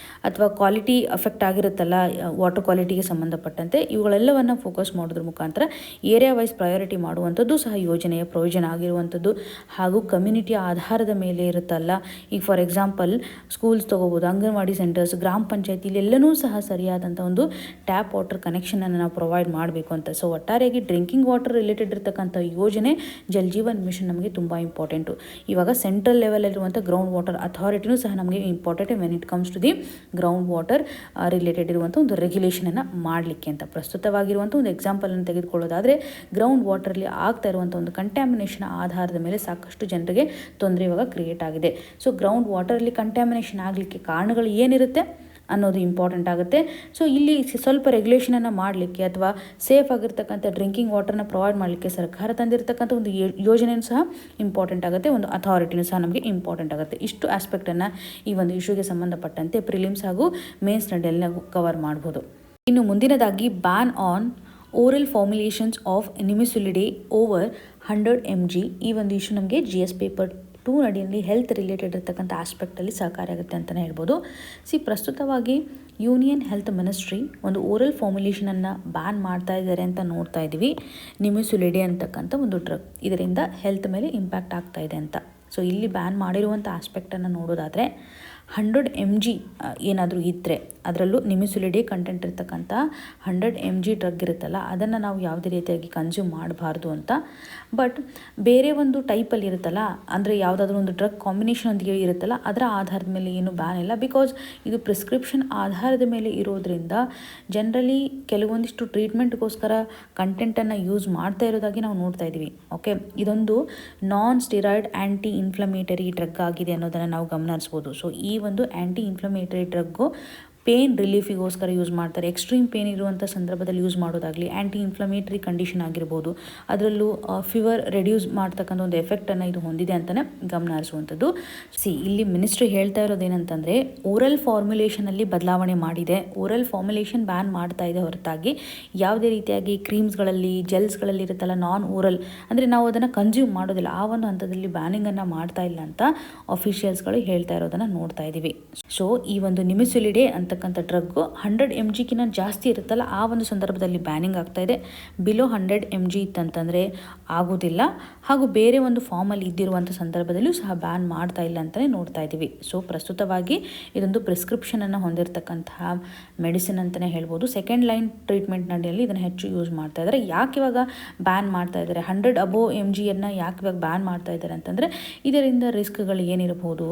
ಅಥವಾ ಕ್ವಾಲಿಟಿ ಅಫೆಕ್ಟ್ ಆಗಿರುತ್ತಲ್ಲ ವಾಟರ್ ಕ್ವಾಲಿಟಿಗೆ ಸಂಬಂಧಪಟ್ಟಂತೆ, ಇವುಗಳೆಲ್ಲವನ್ನು ಫೋಕಸ್ ಮಾಡೋದ್ರ ಮುಖಾಂತರ ಏರಿಯಾ ವೈಸ್ ಪ್ರಯಾರಿಟಿ ಮಾಡುವಂಥದ್ದು ಸಹ ಯೋಜನೆಯ ಪ್ರಯೋಜನ ಆಗಿರುವಂಥದ್ದು. ಹಾಗೂ ಕಮ್ಯುನಿಟಿ ಆಧಾರದ ಮೇಲೆ ಇರುತ್ತಲ್ಲ, ಈಗ ಫಾರ್ ಎಕ್ಸಾಂಪಲ್ ಸ್ಕೂಲ್ಸ್ ತೊಗೋಬೋದು, ಅಂಗನವಾಡಿ ಸೆಂಟರ್ಸ್, ಗ್ರಾಮ ಪಂಚಾಯತಿಲಿ ಎಲ್ಲನೂ ಸಹ ಸರಿಯಾದಂಥ ಒಂದು ಟ್ಯಾಪ್ ವಾಟರ್ ಕನೆಕ್ಷನನ್ನು ನಾವು ಪ್ರೊವೈಡ್ ಮಾಡಬೇಕು ಅಂತ. ಸೊ ಒಟ್ಟಾರೆಯಾಗಿ ಡ್ರಿಂಕಿಂಗ್ ವಾಟರ್ ರಿಲೇಟೆಡ್ ಇರತಕ್ಕಂಥ ಯೋಜನೆ ಜಲ್ ಜೀವನ್ ಮಿಷನ್ ನಮಗೆ ತುಂಬ ಇಂಪಾರ್ಟೆಂಟು. ಇವಾಗ ಸೆಂಟ್ರಲ್ ಲೆವೆಲಲ್ಲಿರುವಂಥ ಗ್ರೌಂಡ್ ವಾಟರ್ ಅಥಾರಿಟಿನೂ ಸಹ ನಮಗೆ important when it comes to the ground water related ಇರುವಂಥ ಒಂದು ರೆಗ್ಯುಲೇಷನನ್ನು ಮಾಡಲಿಕ್ಕೆ ಅಂತ. ಪ್ರಸ್ತುತವಾಗಿರುವಂಥ ಒಂದು ಎಕ್ಸಾಂಪಲನ್ನು ತೆಗೆದುಕೊಳ್ಳೋದಾದರೆ ಗ್ರೌಂಡ್ ವಾಟರ್ಲಿ ಆಗ್ತಾ ಇರುವಂಥ ಒಂದು ಕಂಟ್ಯಾಮಿನೇಷನ್ ಆಧಾರದ ಮೇಲೆ ಸಾಕಷ್ಟು ಜನರಿಗೆ ತೊಂದರೆ ಇವಾಗ ಕ್ರಿಯೇಟ್ ಆಗಿದೆ. ಸೊ ಗ್ರೌಂಡ್ ವಾಟರಲ್ಲಿ ಕಂಟ್ಯಾಮಿನೇಷನ್ ಆಗಲಿಕ್ಕೆ ಕಾರಣಗಳು ಏನಿರುತ್ತೆ ಅನ್ನೋದು ಇಂಪಾರ್ಟೆಂಟ್ ಆಗುತ್ತೆ. ಸೊ ಇಲ್ಲಿ ಸ್ವಲ್ಪ ರೆಗ್ಯುಲೇಷನನ್ನು ಮಾಡಲಿಕ್ಕೆ ಅಥವಾ ಸೇಫ್ ಆಗಿರ್ತಕ್ಕಂಥ ಡ್ರಿಂಕಿಂಗ್ ವಾಟರ್ನ ಪ್ರೊವೈಡ್ ಮಾಡಲಿಕ್ಕೆ ಸರ್ಕಾರ ತಂದಿರತಕ್ಕಂಥ ಒಂದು ಯೋಜನೆಯೂ ಸಹ ಇಂಪಾರ್ಟೆಂಟ್ ಆಗುತ್ತೆ, ಒಂದು ಅಥಾರಿಟಿನೂ ಸಹ ನಮಗೆ ಇಂಪಾರ್ಟೆಂಟ್ ಆಗುತ್ತೆ. ಇಷ್ಟು ಆಸ್ಪೆಕ್ಟನ್ನು ಈ ಒಂದು ಇಶ್ಯೂಗೆ ಸಂಬಂಧಪಟ್ಟಂತೆ ಪ್ರಿಲಿಮ್ಸ್ ಹಾಗೂ ಮೇನ್ಸ್ ನಡಿಯಲ್ಲಿ ನಾವು ಕವರ್ ಮಾಡ್ಬೋದು. ಇನ್ನು ಮುಂದಿನದಾಗಿ ban on oral formulations of nimesulide over 100 mg. ಈ ಒಂದು ಇಶ್ಯೂ ನಮಗೆ GS ಪೇಪರ್ 2 ನಡಿಯಲ್ಲಿ ಹೆಲ್ತ್ ರಿಲೇಟೆಡ್ ಇರತಕ್ಕಂಥ ಆಸ್ಪೆಕ್ಟಲ್ಲಿ ಸಹಕಾರಿಯಾಗುತ್ತೆ ಅಂತಲೇ ಹೇಳ್ಬೋದು. ಪ್ರಸ್ತುತವಾಗಿ ಯೂನಿಯನ್ ಹೆಲ್ತ್ ಮಿನಿಸ್ಟ್ರಿ ಒಂದು ಓರಲ್ ಫಾರ್ಮುಲೇಷನನ್ನು ಬ್ಯಾನ್ ಮಾಡ್ತಾ ಇದ್ದಾರೆ ಅಂತ ನೋಡ್ತಾ ಇದ್ದೀವಿ. ನಿಮಿಸುಲಿಡೆ ಅಂತಕ್ಕಂಥ ಒಂದು ಡ್ರಗ್, ಇದರಿಂದ ಹೆಲ್ತ್ ಮೇಲೆ ಇಂಪ್ಯಾಕ್ಟ್ ಆಗ್ತಾ ಇದೆ ಅಂತ. ಸೊ ಇಲ್ಲಿ ಬ್ಯಾನ್ ಮಾಡಿರುವಂಥ ಆಸ್ಪೆಕ್ಟನ್ನು ನೋಡೋದಾದರೆ 100 mg ಏನಾದರೂ ಇದ್ದರೆ ಅದರಲ್ಲೂ ನಿಮಿಸುಲಿಡೆ ಕಂಟೆಂಟ್ ಇರ್ತಕ್ಕಂಥ 100 mg ಡ್ರಗ್ ಇರುತ್ತಲ್ಲ, ಅದನ್ನು ನಾವು ಯಾವುದೇ ರೀತಿಯಾಗಿ ಕನ್ಸ್ಯೂಮ್ ಮಾಡಬಾರ್ದು ಅಂತ. ಬಟ್ ಬೇರೆ ಒಂದು ಟೈಪಲ್ಲಿ ಇರುತ್ತಲ್ಲ, ಅಂದರೆ ಯಾವುದಾದ್ರೂ ಒಂದು ಡ್ರಗ್ ಕಾಂಬಿನೇಷನ್ ಒಂದಿಗೆ ಇರುತ್ತಲ್ಲ, ಅದರ ಆಧಾರದ ಮೇಲೆ ಏನು ಬ್ಯಾನ್ ಇಲ್ಲ. ಬಿಕಾಸ್ ಇದು ಪ್ರಿಸ್ಕ್ರಿಪ್ಷನ್ ಆಧಾರದ ಮೇಲೆ ಇರೋದ್ರಿಂದ ಜನರಲಿ ಕೆಲವೊಂದಿಷ್ಟು ಟ್ರೀಟ್ಮೆಂಟ್ಗೋಸ್ಕರ ಕಂಟೆಂಟನ್ನು ಯೂಸ್ ಮಾಡ್ತಾ ಇರೋದಾಗಿ ನಾವು ನೋಡ್ತಾ ಇದ್ದೀವಿ. ಓಕೆ, ಇದೊಂದು non steroid anti inflammatory drug ಆಗಿದೆ ಅನ್ನೋದನ್ನು ನಾವು ಗಮನಿಸ್ಬೋದು. ಸೊ ಈ ಒಂದು ಆ್ಯಂಟಿ ಇನ್ಫ್ಲಮೇಟರಿ ಡ್ರಗ್ಗು ಪೇನ್ ರಿಲೀಫಿಗೋಸ್ಕರ ಯೂಸ್ ಮಾಡ್ತಾರೆ. ಎಕ್ಸ್ಟ್ರೀಮ್ ಪೇನ್ ಇರುವಂಥ ಸಂದರ್ಭದಲ್ಲಿ ಯೂಸ್ ಮಾಡೋದಾಗಲಿ, ಆ್ಯಂಟಿ ಇನ್ಫ್ಲಮೇಟ್ರಿ ಕಂಡೀಷನ್ ಆಗಿರ್ಬೋದು, ಅದರಲ್ಲೂ ಫೀವರ್ ರೆಡ್ಯೂಸ್ ಮಾಡ್ತಕ್ಕಂಥ ಒಂದು ಎಫೆಕ್ಟನ್ನು ಇದು ಹೊಂದಿದೆ ಅಂತಲೇ ಗಮನ ಹರಿಸುವಂಥದ್ದು. ಇಲ್ಲಿ ಮಿನಿಸ್ಟ್ರಿ ಹೇಳ್ತಾ ಇರೋದೇನಂತಂದರೆ ಓರಲ್ ಫಾರ್ಮುಲೇಷನಲ್ಲಿ ಬದಲಾವಣೆ ಮಾಡಿದೆ. ಓರಲ್ ಫಾರ್ಮುಲೇಷನ್ ಬ್ಯಾನ್ ಮಾಡ್ತಾ ಇದೆ ಹೊರತಾಗಿ ಯಾವುದೇ ರೀತಿಯಾಗಿ ಕ್ರೀಮ್ಸ್ಗಳಲ್ಲಿ, ಜೆಲ್ಸ್ಗಳಲ್ಲಿ ಇರುತ್ತಲ್ಲ ನಾನ್ ಓರಲ್, ಅಂದರೆ ನಾವು ಅದನ್ನು ಕನ್ಸ್ಯೂಮ್ ಮಾಡೋದಿಲ್ಲ, ಆ ಒಂದು ಹಂತದಲ್ಲಿ ಬ್ಯಾನಿಂಗನ್ನು ಮಾಡ್ತಾ ಇಲ್ಲ ಅಂತ ಅಫಿಷಿಯಲ್ಸ್ಗಳು ಹೇಳ್ತಾ ಇರೋದನ್ನು ನೋಡ್ತಾ ಇದ್ದೀವಿ. ಸೊ ಈ ಒಂದು ನಿಮಿಸುಲಿಡೆ ಅಂತಕ್ಕಂಥ ಡ್ರಗ್ಗು 100 mg ಜಾಸ್ತಿ ಇರುತ್ತಲ್ಲ, ಆ ಒಂದು ಸಂದರ್ಭದಲ್ಲಿ ಬ್ಯಾನಿಂಗ್ ಆಗ್ತಾ ಇದೆ. ಬಿಲೋ 100 mg ಇತ್ತಂತಂದರೆ ಆಗೋದಿಲ್ಲ. ಹಾಗೂ ಬೇರೆ ಒಂದು ಫಾರ್ಮಲ್ಲಿ ಇದ್ದಿರುವಂಥ ಸಂದರ್ಭದಲ್ಲೂ ಸಹ ಬ್ಯಾನ್ ಮಾಡ್ತಾ ಇಲ್ಲ ಅಂತಲೇ ನೋಡ್ತಾ ಇದ್ದೀವಿ. ಸೊ ಪ್ರಸ್ತುತವಾಗಿ ಇದೊಂದು ಪ್ರಿಸ್ಕ್ರಿಪ್ಷನನ್ನು ಹೊಂದಿರತಕ್ಕಂತಹ ಮೆಡಿಸಿನ್ ಅಂತಲೇ ಹೇಳ್ಬೋದು. ಸೆಕೆಂಡ್ ಲೈನ್ ಟ್ರೀಟ್ಮೆಂಟ್ ನಡೆಯಲ್ಲಿ ಇದನ್ನು ಹೆಚ್ಚು ಯೂಸ್ ಮಾಡ್ತಾ ಇದ್ದಾರೆ. ಯಾಕೆ ಇವಾಗ ಬ್ಯಾನ್ ಮಾಡ್ತಾ ಇದ್ದಾರೆ, 100 above mg ಯಾಕೆ ಇವಾಗ ಬ್ಯಾನ್ ಮಾಡ್ತಾ ಇದ್ದಾರೆ ಅಂತಂದರೆ ಇದರಿಂದ ರಿಸ್ಕ್ಗಳು ಏನಿರಬಹುದು.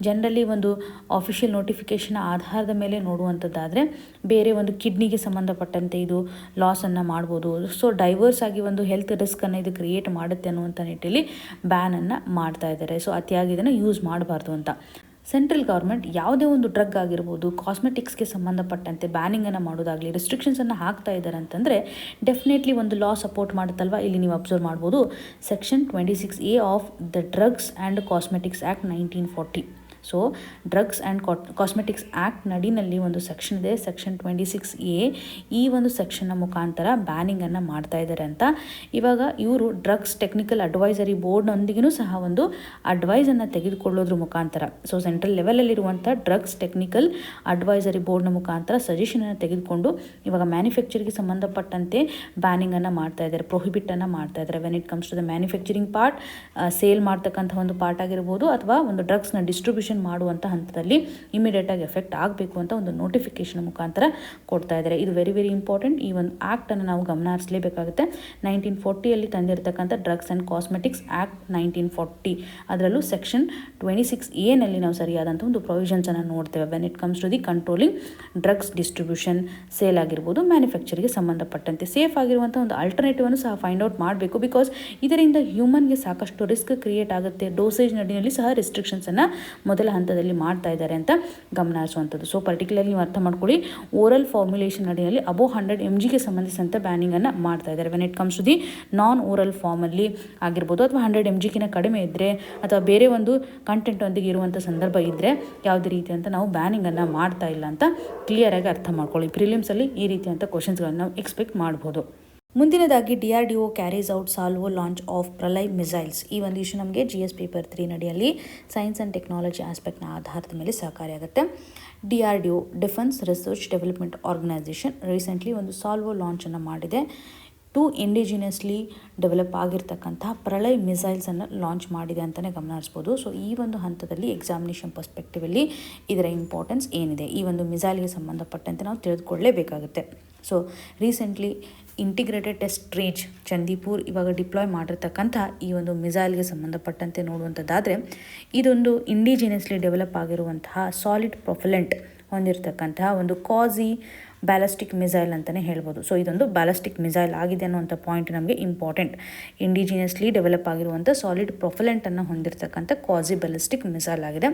ಜನರಲಿ ಒಂದು ಆಫಿಷಿಯಲ್ ನೋಟಿಫಿಕೇಷನ್ ಆಧಾರದ ಮೇಲೆ ನೋಡುವಂಥದ್ದಾದರೆ ಬೇರೆ ಒಂದು ಕಿಡ್ನಿಗೆ ಸಂಬಂಧಪಟ್ಟಂತೆ ಇದು ಲಾಸನ್ನು ಮಾಡ್ಬೋದು. ಸೊ ಡೈವರ್ಸ್ ಆಗಿ ಒಂದು ಹೆಲ್ತ್ ರಿಸ್ಕನ್ನು ಇದು ಕ್ರಿಯೇಟ್ ಮಾಡುತ್ತೆ ಅನ್ನುವಂಥ ನಿಟ್ಟಿನಲ್ಲಿ ಬ್ಯಾನನ್ನು ಮಾಡ್ತಾ ಇದ್ದಾರೆ. ಸೊ ಅತಿಯಾಗಿ ಇದನ್ನು ಯೂಸ್ ಮಾಡಬಾರ್ದು ಅಂತ. ಸೆಂಟ್ರಲ್ ಗೌರ್ಮೆಂಟ್ ಯಾವುದೇ ಒಂದು ಡ್ರಗ್ ಆಗಿರ್ಬೋದು, ಕಾಸ್ಮೆಟಿಕ್ಸ್ಗೆ ಸಂಬಂಧಪಟ್ಟಂತೆ ಬ್ಯಾನಿಂಗನ್ನು ಮಾಡೋದಾಗಲಿ, ರೆಸ್ಟ್ರಿಕ್ಷನ್ಸನ್ನು ಹಾಕ್ತಾ ಇದ್ದಾರೆ ಅಂತಂದರೆ ಡೆಫಿನೆಟ್ಲಿ ಒಂದು ಲಾ ಸಪೋರ್ಟ್ ಮಾಡುತ್ತಲ್ವ. ಇಲ್ಲಿ ನೀವು ಅಬ್ಸರ್ವ್ ಮಾಡ್ಬೋದು, section 26A of the drugs and cosmetics act 1940. So drugs and cosmetics act ನಡಿನಲ್ಲಿ ಒಂದು ಸೆಕ್ಷನ್ ಇದೆ, ಸೆಕ್ಷನ್ 26A. ಈ ಒಂದು ಸೆಕ್ಷನ್ನ ಮುಖಾಂತರ ಬ್ಯಾನಿಂಗನ್ನು ಮಾಡ್ತಾ ಇದ್ದಾರೆ ಅಂತ. ಇವಾಗ ಇವರು ಡ್ರಗ್ಸ್ ಟೆಕ್ನಿಕಲ್ ಅಡ್ವೈಸರಿ ಬೋರ್ಡ್ನೊಂದಿಗೂ ಸಹ ಒಂದು ಅಡ್ವೈಸನ್ನು ತೆಗೆದುಕೊಳ್ಳೋದ್ರ ಮುಖಾಂತರ, ಸೊ ಸೆಂಟ್ರಲ್ ಲೆವೆಲಲ್ಲಿರುವಂಥ ಡ್ರಗ್ಸ್ ಟೆಕ್ನಿಕಲ್ ಅಡ್ವೈಸರಿ ಬೋರ್ಡ್ನ ಮುಖಾಂತರ ಸಜೆಷನನ್ನು ತೆಗೆದುಕೊಂಡು ಇವಾಗ ಮ್ಯಾನುಫ್ಯಾಕ್ಚರಿಗೆ ಸಂಬಂಧಪಟ್ಟಂತೆ ಬ್ಯಾನಿಂಗನ್ನು ಮಾಡ್ತಾ ಇದ್ದಾರೆ, ಪ್ರೊಹಿಬಿಟನ್ನು ಮಾಡ್ತಾ ಇದ್ದಾರೆ. When it comes to the manufacturing part, sale ಮಾಡ್ತಕ್ಕಂಥ ಒಂದು ಪಾರ್ಟ್ ಆಗಿರ್ಬೋದು, ಅಥವಾ ಒಂದು ಡ್ರಗ್ಸ್ನ ಡಿಸ್ಟ್ರಿಬ್ಯೂಷನ್ ಮಾಡುವಂಥ ಹಂತದಲ್ಲಿ ಇಮಿಡಿಯೇಟ್ ಆಗಿ ಎಫೆಕ್ಟ್ ಆಗಬೇಕು ಅಂತ ಒಂದು ನೋಟಿಫಿಕೇಶನ್ ಮುಖಾಂತರ ಕೊಡ್ತಾ ಇದ್ದಾರೆ. ಇದು ವೆರಿ ವೆರಿ ಇಂಪಾರ್ಟೆಂಟ್. ಈ ಒಂದು ಆ್ಯಕ್ಟನ್ನು ನಾವು ಗಮನ ಹರಿಸಲೇಬೇಕಾಗುತ್ತೆ. 1940 ತಂದಿರತಕ್ಕಂಥ ಡ್ರಗ್ಸ್ ಆ್ಯಂಡ್ ಕಾಸ್ಮೆಟಿಕ್ಸ್ ಆ್ಯಕ್ಟ್ 1940, ಅದರಲ್ಲೂ ಸೆಕ್ಷನ್ 26A ನಾವು ಸರಿಯಾದಂಥ ಒಂದು ಪ್ರೊವಿಷನ್ಸನ್ನು ನೋಡ್ತೇವೆ. When it comes to the controlling drugs distribution, sale ಆಗಿರ್ಬೋದು, ಮ್ಯಾನುಫ್ಯಾಕ್ಚರಿಗೆ ಸಂಬಂಧಪಟ್ಟಂತೆ ಸೇಫ್ ಆಗಿರುವಂಥ ಒಂದು ಆಲ್ಟರ್ನೇಟಿವನ್ನು ಸಹ ಫೈಂಡ್ ಔಟ್ ಮಾಡಬೇಕು. ಬಿಕಾಸ್ ಇದರಿಂದ ಹ್ಯೂಮನ್ಗೆ ಸಾಕಷ್ಟು ರಿಸ್ಕ್ ಕ್ರಿಯೇಟ್ ಆಗುತ್ತೆ. ಡೋಸೇಜ್ ನಡಿನಲ್ಲಿ ಸಹ ರೆಸ್ಟ್ರಿಕ್ಷನ್ಸನ್ನು ಮೊದಲ ಹಂತದಲ್ಲಿ ಮಾಡ್ತಾ ಇದ್ದಾರೆ ಅಂತ ಗಮನ ಹರಿಸುವಂಥದ್ದು. ಸೊ ಪರ್ಟಿಕ್ಯುಲರ್ಲಿ ನೀವು ಅರ್ಥ ಮಾಡ್ಕೊಳ್ಳಿ, ಓರಲ್ ಫಾರ್ಮುಲೇಷನ್ ಅಡಿಯಲ್ಲಿ ಅಬೋ 100 mgಗೆ ಸಂಬಂಧಿಸಿದಂತೆ ಬ್ಯಾನಿಂಗನ್ನು ಮಾಡ್ತಾ ಇದ್ದಾರೆ. When it comes to the non oral ಫಾರ್ಮಲ್ಲಿ ಆಗಿರ್ಬೋದು, ಅಥವಾ 100 mgಗಿನ ಕಡಿಮೆ ಇದ್ದರೆ, ಅಥವಾ ಬೇರೆ ಒಂದು ಕಂಟೆಂಟ್ ಒಂದಿಗೆ ಇರುವಂಥ ಸಂದರ್ಭ ಇದ್ದರೆ ಯಾವುದೇ ರೀತಿ ಅಂತ ನಾವು ಬ್ಯಾನಿಂಗನ್ನು ಮಾಡ್ತಾ ಇಲ್ಲ ಅಂತ ಕ್ಲಿಯರಾಗಿ ಅರ್ಥ ಮಾಡ್ಕೊಳ್ಳಿ. ಪ್ರಿಲಿಮ್ಸಲ್ಲಿ ಈ ರೀತಿಯಂಥ ಕ್ವಶನ್ಸ್ಗಳನ್ನು ನಾವು ಎಕ್ಸ್ಪೆಕ್ಟ್ ಮಾಡ್ಬೋದು. ಮುಂದಿನದಾಗಿ DRDO carries out salvo launch of Pralay missiles. ಈ ಒಂದು ಇಶ್ಯೂ ನಮಗೆ GS ಪೇಪರ್ 3 ನಡಿಯಲ್ಲಿ ಸೈನ್ಸ್ ಆ್ಯಂಡ್ ಟೆಕ್ನಾಲಜಿ ಆಸ್ಪೆಕ್ಟ್ನ ಆಧಾರದ ಮೇಲೆ ಸಹಕಾರಿಯಾಗುತ್ತೆ. DRDO defence research development organisation recently ಒಂದು ಸಾಲ್ವೋ ಲಾಂಚನ್ನು ಮಾಡಿದೆ. 2 ಇಂಡಿಜಿನಿಯಸ್ಲಿ ಡೆವಲಪ್ ಆಗಿರ್ತಕ್ಕಂತಹ ಪ್ರಳಯ್ ಮಿಸೈಲ್ಸನ್ನು ಲಾಂಚ್ ಮಾಡಿದೆ ಅಂತಲೇ ಗಮನ ಹರಿಸ್ಬೋದು. ಸೊ ಈ ಒಂದು ಹಂತದಲ್ಲಿ ಎಕ್ಸಾಮಿನೇಷನ್ ಪರ್ಸ್ಪೆಕ್ಟಿವಲ್ಲಿ ಇದರ ಇಂಪಾರ್ಟೆನ್ಸ್ ಏನಿದೆ, ಈ ಒಂದು ಮಿಸೈಲ್ಗೆ ಸಂಬಂಧಪಟ್ಟಂತೆ ನಾವು ತಿಳಿದುಕೊಳ್ಳಲೇಬೇಕಾಗುತ್ತೆ. So recently integrated test range Chandipur ಇವಾಗ ಡಿಪ್ಲಾಯ್ ಮಾಡಿರ್ತಕ್ಕಂಥ ಈ ಒಂದು ಮಿಸೈಲ್ಗೆ ಸಂಬಂಧಪಟ್ಟಂತೆ ನೋಡುವಂಥದ್ದಾದರೆ, ಇದೊಂದು ಇಂಡಿಜಿನಿಯಸ್ಲಿ ಡೆವಲಪ್ ಆಗಿರುವಂತಹ ಸಾಲಿಡ್ ಪ್ರೊಫೆಲೆಂಟ್ ಹೊಂದಿರತಕ್ಕಂತಹ ಒಂದು ಕಾಸಿ ಬ್ಯಾಲಿಸ್ಟಿಕ್ ಮಿಸೈಲ್ ಅಂತಲೇ ಹೇಳ್ಬೋದು. ಸೊ ಇದೊಂದು ಬ್ಯಾಲಿಸ್ಟಿಕ್ ಮಿಸೈಲ್ ಆಗಿದೆ ಅನ್ನುವಂಥ ಪಾಯಿಂಟ್ ನಮಗೆ ಇಂಪಾರ್ಟೆಂಟ್. ಇಂಡಿಜಿನಿಯಸ್ಲಿ ಡೆವಲಪ್ ಆಗಿರುವಂಥ ಸಾಲಿಡ್ ಪ್ರೊಫೆಲೆಂಟನ್ನು ಹೊಂದಿರತಕ್ಕಂಥ ಕಾಸಿ ಬ್ಯಾಲಿಸ್ಟಿಕ್ ಮಿಸೈಲ್ ಆಗಿದೆ.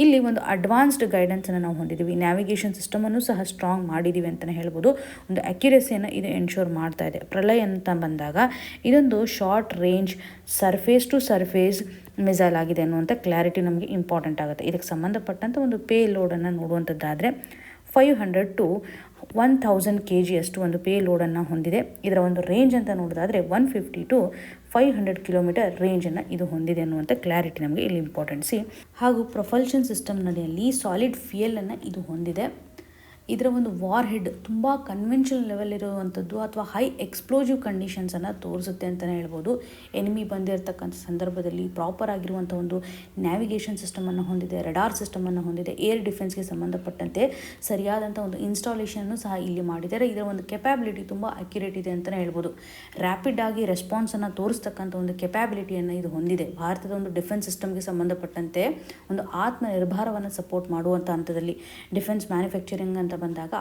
ಇಲ್ಲಿ ಒಂದು ಅಡ್ವಾನ್ಸ್ಡ್ ಗೈಡೆನ್ಸನ್ನು ನಾವು ಹೊಂದಿದ್ದೀವಿ. ನ್ಯಾವಿಗೇಷನ್ ಸಿಸ್ಟಮನ್ನು ಸಹ ಸ್ಟ್ರಾಂಗ್ ಮಾಡಿದ್ದೀವಿ ಅಂತಲೇ ಹೇಳ್ಬೋದು. ಒಂದು ಅಕ್ಯುರೇಸಿಯನ್ನು ಇದು ಎನ್ಶೋರ್ ಮಾಡ್ತಾ ಇದೆ. ಪ್ರಳಯ್ ಅಂತ ಬಂದಾಗ ಇದೊಂದು short range surface to surface missile ಆಗಿದೆ ಅನ್ನುವಂಥ ಕ್ಲಾರಿಟಿ ನಮಗೆ ಇಂಪಾರ್ಟೆಂಟ್ ಆಗುತ್ತೆ. ಇದಕ್ಕೆ ಸಂಬಂಧಪಟ್ಟಂಥ ಒಂದು ಪೇ ಲೋಡನ್ನು ನೋಡುವಂಥದ್ದಾದರೆ 500 to 1000 kg ಅಷ್ಟು ಒಂದು ಪೇ ಲೋಡನ್ನು ಹೊಂದಿದೆ. ಇದರ ಒಂದು ರೇಂಜ್ ಅಂತ ನೋಡೋದಾದರೆ 150 to 500 ಕಿಲೋಮೀಟರ್ ರೇಂಜನ್ನು ಇದು ಹೊಂದಿದೆ ಅನ್ನುವಂಥ ಕ್ಲಾರಿಟಿ ನಮಗೆ ಇಲ್ಲಿ ಇಂಪಾರ್ಟೆಂಟ್. ಹಾಗೂ ಪ್ರೊಪಲ್ಷನ್ ಸಿಸ್ಟಮ್ ನಡೆಯಲ್ಲಿ ಸಾಲಿಡ್ ಫ್ಯೂಯಲನ್ನು ಇದು ಹೊಂದಿದೆ. ಇದರ ಒಂದು ವಾರ್ ಹೆಡ್ ತುಂಬ ಕನ್ವೆನ್ಷನಲ್ ಲೆವೆಲ್ ಇರುವಂಥದ್ದು ಅಥವಾ ಹೈ ಎಕ್ಸ್ಪ್ಲೋಸಿವ್ ಕಂಡೀಷನ್ಸನ್ನು ತೋರಿಸುತ್ತೆ ಅಂತಲೇ ಹೇಳ್ಬೋದು. ಎನಿಮಿ ಬಂದಿರತಕ್ಕಂಥ ಸಂದರ್ಭದಲ್ಲಿ ಪ್ರಾಪರ್ ಆಗಿರುವಂಥ ಒಂದು ನ್ಯಾವಿಗೇಷನ್ ಸಿಸ್ಟಮನ್ನು ಹೊಂದಿದೆ, ರೆಡಾರ್ ಸಿಸ್ಟಮನ್ನು ಹೊಂದಿದೆ. ಏರ್ ಡಿಫೆನ್ಸ್ಗೆ ಸಂಬಂಧಪಟ್ಟಂತೆ ಸರಿಯಾದಂಥ ಒಂದು ಇನ್ಸ್ಟಾಲೇಷನ್ನು ಸಹ ಇಲ್ಲಿ ಮಾಡಿದ್ದಾರೆ. ಇದರ ಒಂದು ಕೆಪ್ಯಾಬಿಲಿಟಿ ತುಂಬ ಅಕ್ಯುರೇಟ್ ಇದೆ ಅಂತಲೇ ಹೇಳ್ಬೋದು. ರ್ಯಾಪಿಡ್ ಆಗಿ ರೆಸ್ಪಾನ್ಸನ್ನು ತೋರಿಸ್ತಕ್ಕಂಥ ಒಂದು ಕೆಪ್ಯಾಬಿಲಿಟಿಯನ್ನು ಇದು ಹೊಂದಿದೆ. ಭಾರತದ ಒಂದು ಡಿಫೆನ್ಸ್ ಸಿಸ್ಟಮ್ಗೆ ಸಂಬಂಧಪಟ್ಟಂತೆ ಒಂದು ಆತ್ಮನಿರ್ಭರವನ್ನು ಸಪೋರ್ಟ್ ಮಾಡುವಂಥ ಹಂತದಲ್ಲಿ ಡಿಫೆನ್ಸ್ ಮ್ಯಾನುಫ್ಯಾಕ್ಚರಿಂಗ್ ಅಂತ ಬಂದಾಗ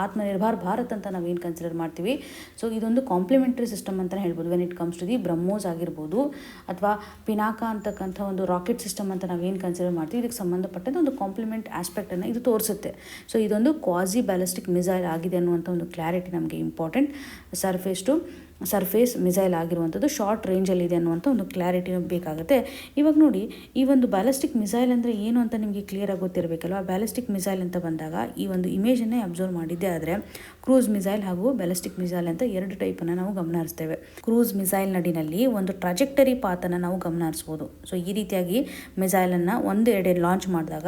ಆತ್ಮನಿರ್ಭರ್ ಭಾರತ್ ಅಂತ ನಾವೇನು ಕನ್ಸಿಡರ್ ಮಾಡ್ತೀವಿ. ಸೊ ಇದೊಂದು ಕಾಂಪ್ಲಿಮೆಂಟರಿ ಸಿಸ್ಟಮ್ ಅಂತಲೇ ಹೇಳ್ಬೋದು. When it comes to the BrahMos ಆಗಿರ್ಬೋದು ಅಥವಾ ಪಿನಾಕ ಅಂತಕ್ಕಂಥ ಒಂದು ರಾಕೆಟ್ ಸಿಸ್ಟಮ್ ಅಂತ ನಾವೇನು ಕನ್ಸಿಡರ್ ಮಾಡ್ತೀವಿ, ಇದಕ್ಕೆ ಸಂಬಂಧಪಟ್ಟಂತೆ ಒಂದು ಕಾಂಪ್ಲಿಮೆಂಟ್ ಆಸ್ಪೆಕ್ಟನ್ನು ಇದು ತೋರಿಸುತ್ತೆ. ಸೊ ಇದೊಂದು ಕ್ವಾಸಿ ಬ್ಯಾಲಿಸ್ಟಿಕ್ ಮಿಸೈಲ್ ಆಗಿದೆ ಅನ್ನುವಂಥ ಒಂದು ಕ್ಲಾರಿಟಿ ನಮಗೆ ಇಂಪಾರ್ಟೆಂಟ್. ಸರ್ಫೇಸ್ ಮಿಸೈಲ್ ಆಗಿರುವಂಥದ್ದು ಶಾರ್ಟ್ ರೇಂಜಲ್ಲಿದೆ ಅನ್ನುವಂಥ ಒಂದು ಕ್ಲಾರಿಟಿ ಬೇಕಾಗುತ್ತೆ. ಇವಾಗ ನೋಡಿ, ಈ ಒಂದು ಬ್ಯಾಲಿಸ್ಟಿಕ್ ಮಿಸೈಲ್ ಅಂದರೆ ಏನು ಅಂತ ನಿಮಗೆ ಕ್ಲಿಯರಾಗಿ ಗೊತ್ತಿರಬೇಕಲ್ವ. ಬ್ಯಾಲಿಸ್ಟಿಕ್ ಮಿಸೈಲ್ ಅಂತ ಬಂದಾಗ ಈ ಒಂದು ಇಮೇಜನ್ನೇ ಅಬ್ಸರ್ವ್ ಮಾಡಿದ್ದೆ ಆದರೆ ಕ್ರೂಸ್ ಮಿಸೈಲ್ ಹಾಗೂ ಬ್ಯಾಲಿಸ್ಟಿಕ್ ಮಿಸೈಲ್ ಅಂತ 2 ಟೈಪನ್ನು ನಾವು ಗಮನ ಹರಿಸ್ತೇವೆ. ಕ್ರೂಸ್ ಮಿಸೈಲ್ ನಡಿನಲ್ಲಿ ಒಂದು ಟ್ರಾಜೆಕ್ಟರಿ ಪಾತನ್ನು ನಾವು ಗಮನ ಹರಿಸ್ಬೋದು. ಸೊ ಈ ರೀತಿಯಾಗಿ ಮಿಸೈಲನ್ನು ಒಂದು ಎಡೆ ಲಾಂಚ್ ಮಾಡಿದಾಗ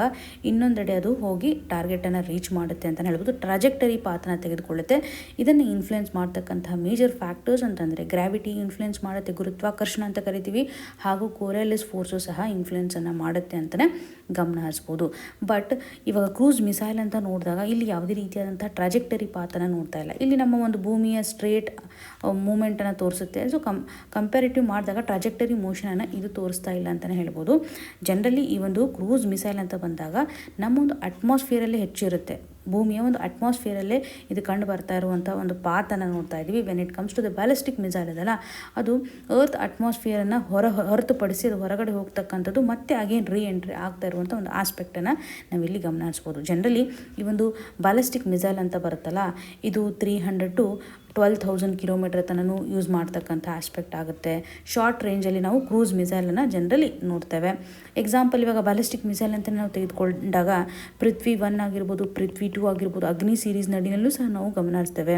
ಇನ್ನೊಂದೆಡೆ ಅದು ಹೋಗಿ ಟಾರ್ಗೆಟನ್ನು ರೀಚ್ ಮಾಡುತ್ತೆ ಅಂತ ಹೇಳ್ಬೋದು. ಟ್ರಾಜೆಕ್ಟರಿ ಪಾತನ್ನು ತೆಗೆದುಕೊಳ್ಳುತ್ತೆ. ಇದನ್ನು ಇನ್ಫ್ಲುಯೆನ್ಸ್ ಮಾಡ್ತಕ್ಕಂತಹ ಮೇಜರ್ ಫ್ಯಾಕ್ಟರ್ಸ್ ಅಂತಂದರೆ ಗ್ರಾವಿಟಿ ಇನ್ಫ್ಲುಯೆನ್ಸ್ ಮಾಡುತ್ತೆ, ಗುರುತ್ವಾಕರ್ಷಣ ಅಂತ ಕರಿತೀವಿ, ಹಾಗೂ ಕೋರಿಯಾಲಿಸ್ ಫೋರ್ಸು ಸಹ ಇನ್ಫ್ಲುಯೆನ್ಸನ್ನು ಮಾಡುತ್ತೆ ಅಂತಲೇ ಗಮನ ಹರಿಸ್ಬೋದು. ಬಟ್ ಇವಾಗ ಕ್ರೂಸ್ ಮಿಸೈಲ್ ಅಂತ ನೋಡಿದಾಗ ಇಲ್ಲಿ ಯಾವುದೇ ರೀತಿಯಾದಂಥ ಟ್ರಾಜೆಕ್ಟರಿ ಪಾತನ್ನು ನೋಡ್ತಾ ಇಲ್ಲ. ಇಲ್ಲಿ ನಮ್ಮ ಒಂದು ಭೂಮಿಯ ಸ್ಟ್ರೇಟ್ ಮೂಮೆಂಟನ್ನು ತೋರಿಸುತ್ತೆ. ಸೊ ಕಂಪ್ಯಾರಿಟಿವ್ ಮಾಡಿದಾಗ ಟ್ರಾಜೆಕ್ಟರಿ ಮೋಷನನ್ನು ಇದು ತೋರಿಸ್ತಾ ಇಲ್ಲ ಅಂತಲೇ ಹೇಳ್ಬೋದು. ಜನರಲಿ ಈ ಒಂದು ಕ್ರೂಸ್ ಮಿಸೈಲ್ ಅಂತ ಬಂದಾಗ ನಮ್ಮ ಒಂದು ಅಟ್ಮಾಸ್ಫಿಯರಲ್ಲೇ ಹೆಚ್ಚಿರುತ್ತೆ. ಭೂಮಿಯ ಒಂದು ಅಟ್ಮಾಸ್ಫಿಯರಲ್ಲೇ ಇದು ಕಂಡು ಬರ್ತಾ ಇರುವಂಥ ಒಂದು ಪಾತನ್ನು ನೋಡ್ತಾ ಇದ್ದೀವಿ. When it comes to the ballistic missile ಅದಲ್ಲ, ಅದು ಅರ್ತ್ ಅಟ್ಮಾಸ್ಫಿಯರನ್ನು ಹೊರತುಪಡಿಸಿ ಅದು ಹೊರಗಡೆ ಹೋಗ್ತಕ್ಕಂಥದ್ದು ಮತ್ತೆ ಅಗೇನ್ ಎಂಟ್ರಿ ಆಗ್ತಾ ಇರುವಂಥ ಒಂದು ಆಸ್ಪೆಕ್ಟನ್ನು ನಾವಿಲ್ಲಿ ಗಮನ ಹರಿಸ್ಬೋದು. ಜನರಲಿ ಈ ಒಂದು ಬ್ಯಾಲಿಸ್ಟಿಕ್ ಮಿಸೈಲ್ ಅಂತ ಬರುತ್ತಲ್ಲ, ಇದು 300 to 12,000 ಕಿಲೋಮೀಟರ್ ತನೂ ಯೂಸ್ ಮಾಡ್ತಕ್ಕಂಥ ಆಸ್ಪೆಕ್ಟ್ ಆಗುತ್ತೆ. ಶಾರ್ಟ್ ರೇಂಜಲ್ಲಿ ನಾವು ಕ್ರೂಸ್ ಮಿಸೈಲನ್ನು ಜನರಲಿ ನೋಡ್ತೇವೆ. ಎಕ್ಸಾಂಪಲ್ ಇವಾಗ ಬ್ಯಾಲಿಸ್ಟಿಕ್ ಮಿಸೈಲ್ ಅಂತ ನಾವು ತೆಗೆದುಕೊಂಡಾಗ ಪೃಥ್ವಿ 1 ಆಗಿರ್ಬೋದು, ಪೃಥ್ವಿ 2 ಆಗಿರ್ಬೋದು, ಅಗ್ನಿ ಸೀರೀಸ್ ನಡಿನಲ್ಲೂ ಸಹ ನಾವು ಗಮನ ಹರಿಸ್ತೇವೆ.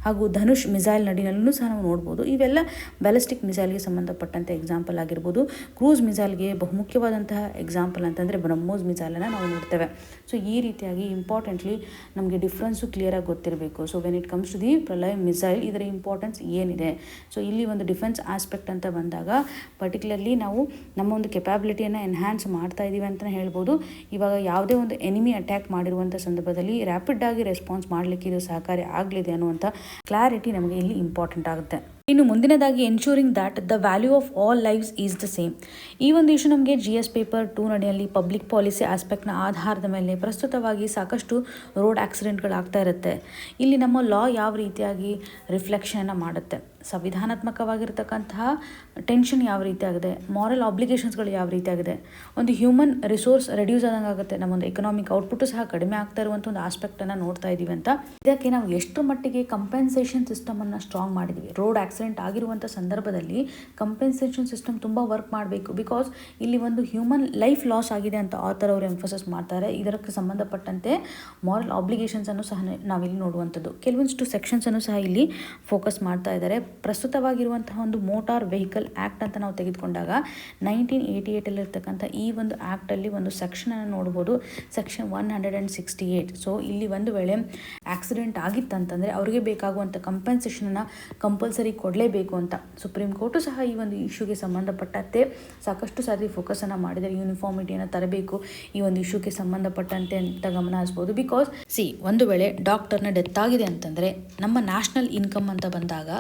ಹಾಗೂ ಧನುಷ್ ಮಿಸೈಲ್ ನಡಿನಲ್ಲೂ ಸಹ ನಾವು ನೋಡ್ಬೋದು. ಇವೆಲ್ಲ ಬ್ಯಾಲಿಸ್ಟಿಕ್ ಮಿಸೈಲ್ಗೆ ಸಂಬಂಧಪಟ್ಟಂಥ ಎಕ್ಸಾಂಪಲ್ ಆಗಿರ್ಬೋದು. ಕ್ರೂಸ್ ಮಿಸೈಲ್ಗೆ ಬಹುಮುಖ್ಯವಾದಂತಹ ಎಕ್ಸಾಂಪಲ್ ಅಂತಂದರೆ ಬ್ರಹ್ಮೋಸ್ ಮಿಸೈಲನ್ನು ನಾವು ನೋಡ್ತೇವೆ. ಸೊ ಈ ರೀತಿಯಾಗಿ ಇಂಪಾರ್ಟೆಂಟ್ಲಿ ನಮಗೆ ಡಿಫ್ರೆನ್ಸು ಕ್ಲಿಯರಾಗಿ ಗೊತ್ತಿರಬೇಕು. So when it comes to the Pralay missile, ಇದರ ಇಂಪಾರ್ಟೆನ್ಸ್ ಏನಿದೆ. ಸೊ ಇಲ್ಲಿ ಒಂದು ಡಿಫೆನ್ಸ್ ಆಸ್ಪೆಕ್ಟ್ ಅಂತ ಬಂದಾಗ ಪರ್ಟಿಕ್ಯುಲರ್ಲಿ ನಾವು ನಮ್ಮ ಒಂದು ಕೆಪಾಬಿಲಿಟಿಯನ್ನು ಎನ್ಹ್ಯಾನ್ಸ್ ಮಾಡ್ತಾ ಇದ್ದೀವಿ ಅಂತಲೇ ಹೇಳ್ಬೋದು. ಇವಾಗ ಯಾವುದೇ ಒಂದು ಎನಿಮಿ ಅಟ್ಯಾಕ್ ಮಾಡಿರುವಂಥ ಸಂದರ್ಭದಲ್ಲಿ ರ್ಯಾಪಿಡ್ ಆಗಿ ರೆಸ್ಪಾನ್ಸ್ ಮಾಡಲಿಕ್ಕೆ ಇದು ಸಹಕಾರಿ ಆಗಲಿದೆ ಅನ್ನುವಂಥ ಕ್ಲಾರಿಟಿ ನಮಗೆ ಇಲ್ಲಿ ಇಂಪಾರ್ಟೆಂಟ್ ಆಗುತ್ತೆ. ಇನ್ನು ಮುಂದಿನದಾಗಿ ensuring that the value of all lives is the same. ಈ ಒಂದು ಇಶ್ಯೂ ನಮಗೆ GS ಪೇಪರ್ 2 ನಡಿಯಲ್ಲಿ ಪಬ್ಲಿಕ್ ಪಾಲಿಸಿ ಆಸ್ಪೆಕ್ಟ್ನ ಆಧಾರದ ಮೇಲೆ ಪ್ರಸ್ತುತವಾಗಿ ಸಾಕಷ್ಟು ರೋಡ್ ಆಕ್ಸಿಡೆಂಟ್ಗಳಾಗ್ತಾ ಇರುತ್ತೆ. ಇಲ್ಲಿ ನಮ್ಮ ಲಾ ಯಾವ ರೀತಿಯಾಗಿ ರಿಫ್ಲೆಕ್ಷನನ್ನು ಮಾಡುತ್ತೆ, ಸಂವಿಧಾನಾತ್ಮಕವಾಗಿರ್ತಕ್ಕಂತಹ ಟೆನ್ಷನ್ ಯಾವ ರೀತಿಯಾಗಿದೆ, ಮಾರಲ್ ಆಬ್ಲಿಗೇಷನ್ಸ್ಗಳು ಯಾವ ರೀತಿಯಾಗಿದೆ, ಒಂದು ಹ್ಯೂಮನ್ ರಿಸೋರ್ಸ್ ರೆಡ್ಯೂಸ್ ಆದಂಗೆ ಆಗುತ್ತೆ, ನಮ್ಮೊಂದು ಎಕನಾಮಿಕ್ ಔಟ್ಪುಟ್ಟು ಸಹ ಕಡಿಮೆ ಆಗ್ತಾ ಇರುವಂಥ ಒಂದು ಆಸ್ಪೆಕ್ಟನ್ನು ನೋಡ್ತಾ ಇದ್ದೀವಿ ಅಂತ. ಇದಕ್ಕೆ ನಾವು ಎಷ್ಟು ಮಟ್ಟಿಗೆ ಕಂಪೆನ್ಸೇಷನ್ ಸಿಸ್ಟಮನ್ನು ಸ್ಟ್ರಾಂಗ್ ಮಾಡಿದ್ದೀವಿ. ರೋಡ್ ಆಕ್ಸಿಡೆಂಟ್ ಆಗಿರುವಂಥ ಸಂದರ್ಭದಲ್ಲಿ ಕಂಪೆನ್ಸೇಷನ್ ಸಿಸ್ಟಮ್ ತುಂಬ ವರ್ಕ್ ಮಾಡಬೇಕು. ಬಿಕಾಸ್ ಇಲ್ಲಿ ಒಂದು ಹ್ಯೂಮನ್ ಲೈಫ್ ಲಾಸ್ ಆಗಿದೆ ಅಂತ ಆಥರ್ ಅವರು ಎಂಫೋಸಿಸ್ ಮಾಡ್ತಾರೆ. ಇದಕ್ಕೆ ಸಂಬಂಧಪಟ್ಟಂತೆ ಮಾರಲ್ ಆಬ್ಲಿಗೇಷನ್ಸನ್ನು ಸಹ ನಾವಿಲ್ಲಿ ನೋಡುವಂಥದ್ದು. ಕೆಲವೊಂದಿಷ್ಟು ಸೆಕ್ಷನ್ಸನ್ನು ಸಹ ಇಲ್ಲಿ ಫೋಕಸ್ ಮಾಡ್ತಾ ಇದ್ದಾರೆ. ಪ್ರಸ್ತುತವಾಗಿರುವಂತಹ ಒಂದು ಮೋಟಾರ್ ವೆಹಿಕಲ್ ಆ್ಯಕ್ಟ್ ಅಂತ ನಾವು ತೆಗೆದುಕೊಂಡಾಗ 1988 ಈ ಒಂದು ಆ್ಯಕ್ಟಲ್ಲಿ ಒಂದು ಸೆಕ್ಷನನ್ನು ನೋಡ್ಬೋದು, ಸೆಕ್ಷನ್ 168. ಸೊ ಇಲ್ಲಿ ಒಂದು ವೇಳೆ ಆಕ್ಸಿಡೆಂಟ್ ಆಗಿತ್ತಂತಂದರೆ ಅವರಿಗೆ ಬೇಕಾಗುವಂಥ ಕಂಪೆನ್ಸೇಷನನ್ನು ಕಂಪಲ್ಸರಿ ಕೊಡಲೇಬೇಕು ಅಂತ ಸುಪ್ರೀಂ ಕೋರ್ಟು ಸಹ ಈ ಒಂದು ಇಶ್ಯೂಗೆ ಸಂಬಂಧಪಟ್ಟಂತೆ ಸಾಕಷ್ಟು ಸಾರಿ ಫೋಕಸನ್ನು ಮಾಡಿದರೆ ಯೂನಿಫಾರ್ಮಿಟಿಯನ್ನು ತರಬೇಕು ಈ ಒಂದು ಇಶ್ಯೂಗೆ ಸಂಬಂಧಪಟ್ಟಂತೆ ಅಂತ ಗಮನ ಹರಿಸ್ಬೋದು. ಬಿಕಾಸ್ ಒಂದು ವೇಳೆ ಡಾಕ್ಟರ್ನ ಡೆತ್ ಆಗಿದೆ ಅಂತಂದರೆ ನಮ್ಮ ನ್ಯಾಷನಲ್ ಇನ್ಕಮ್ ಅಂತ ಬಂದಾಗ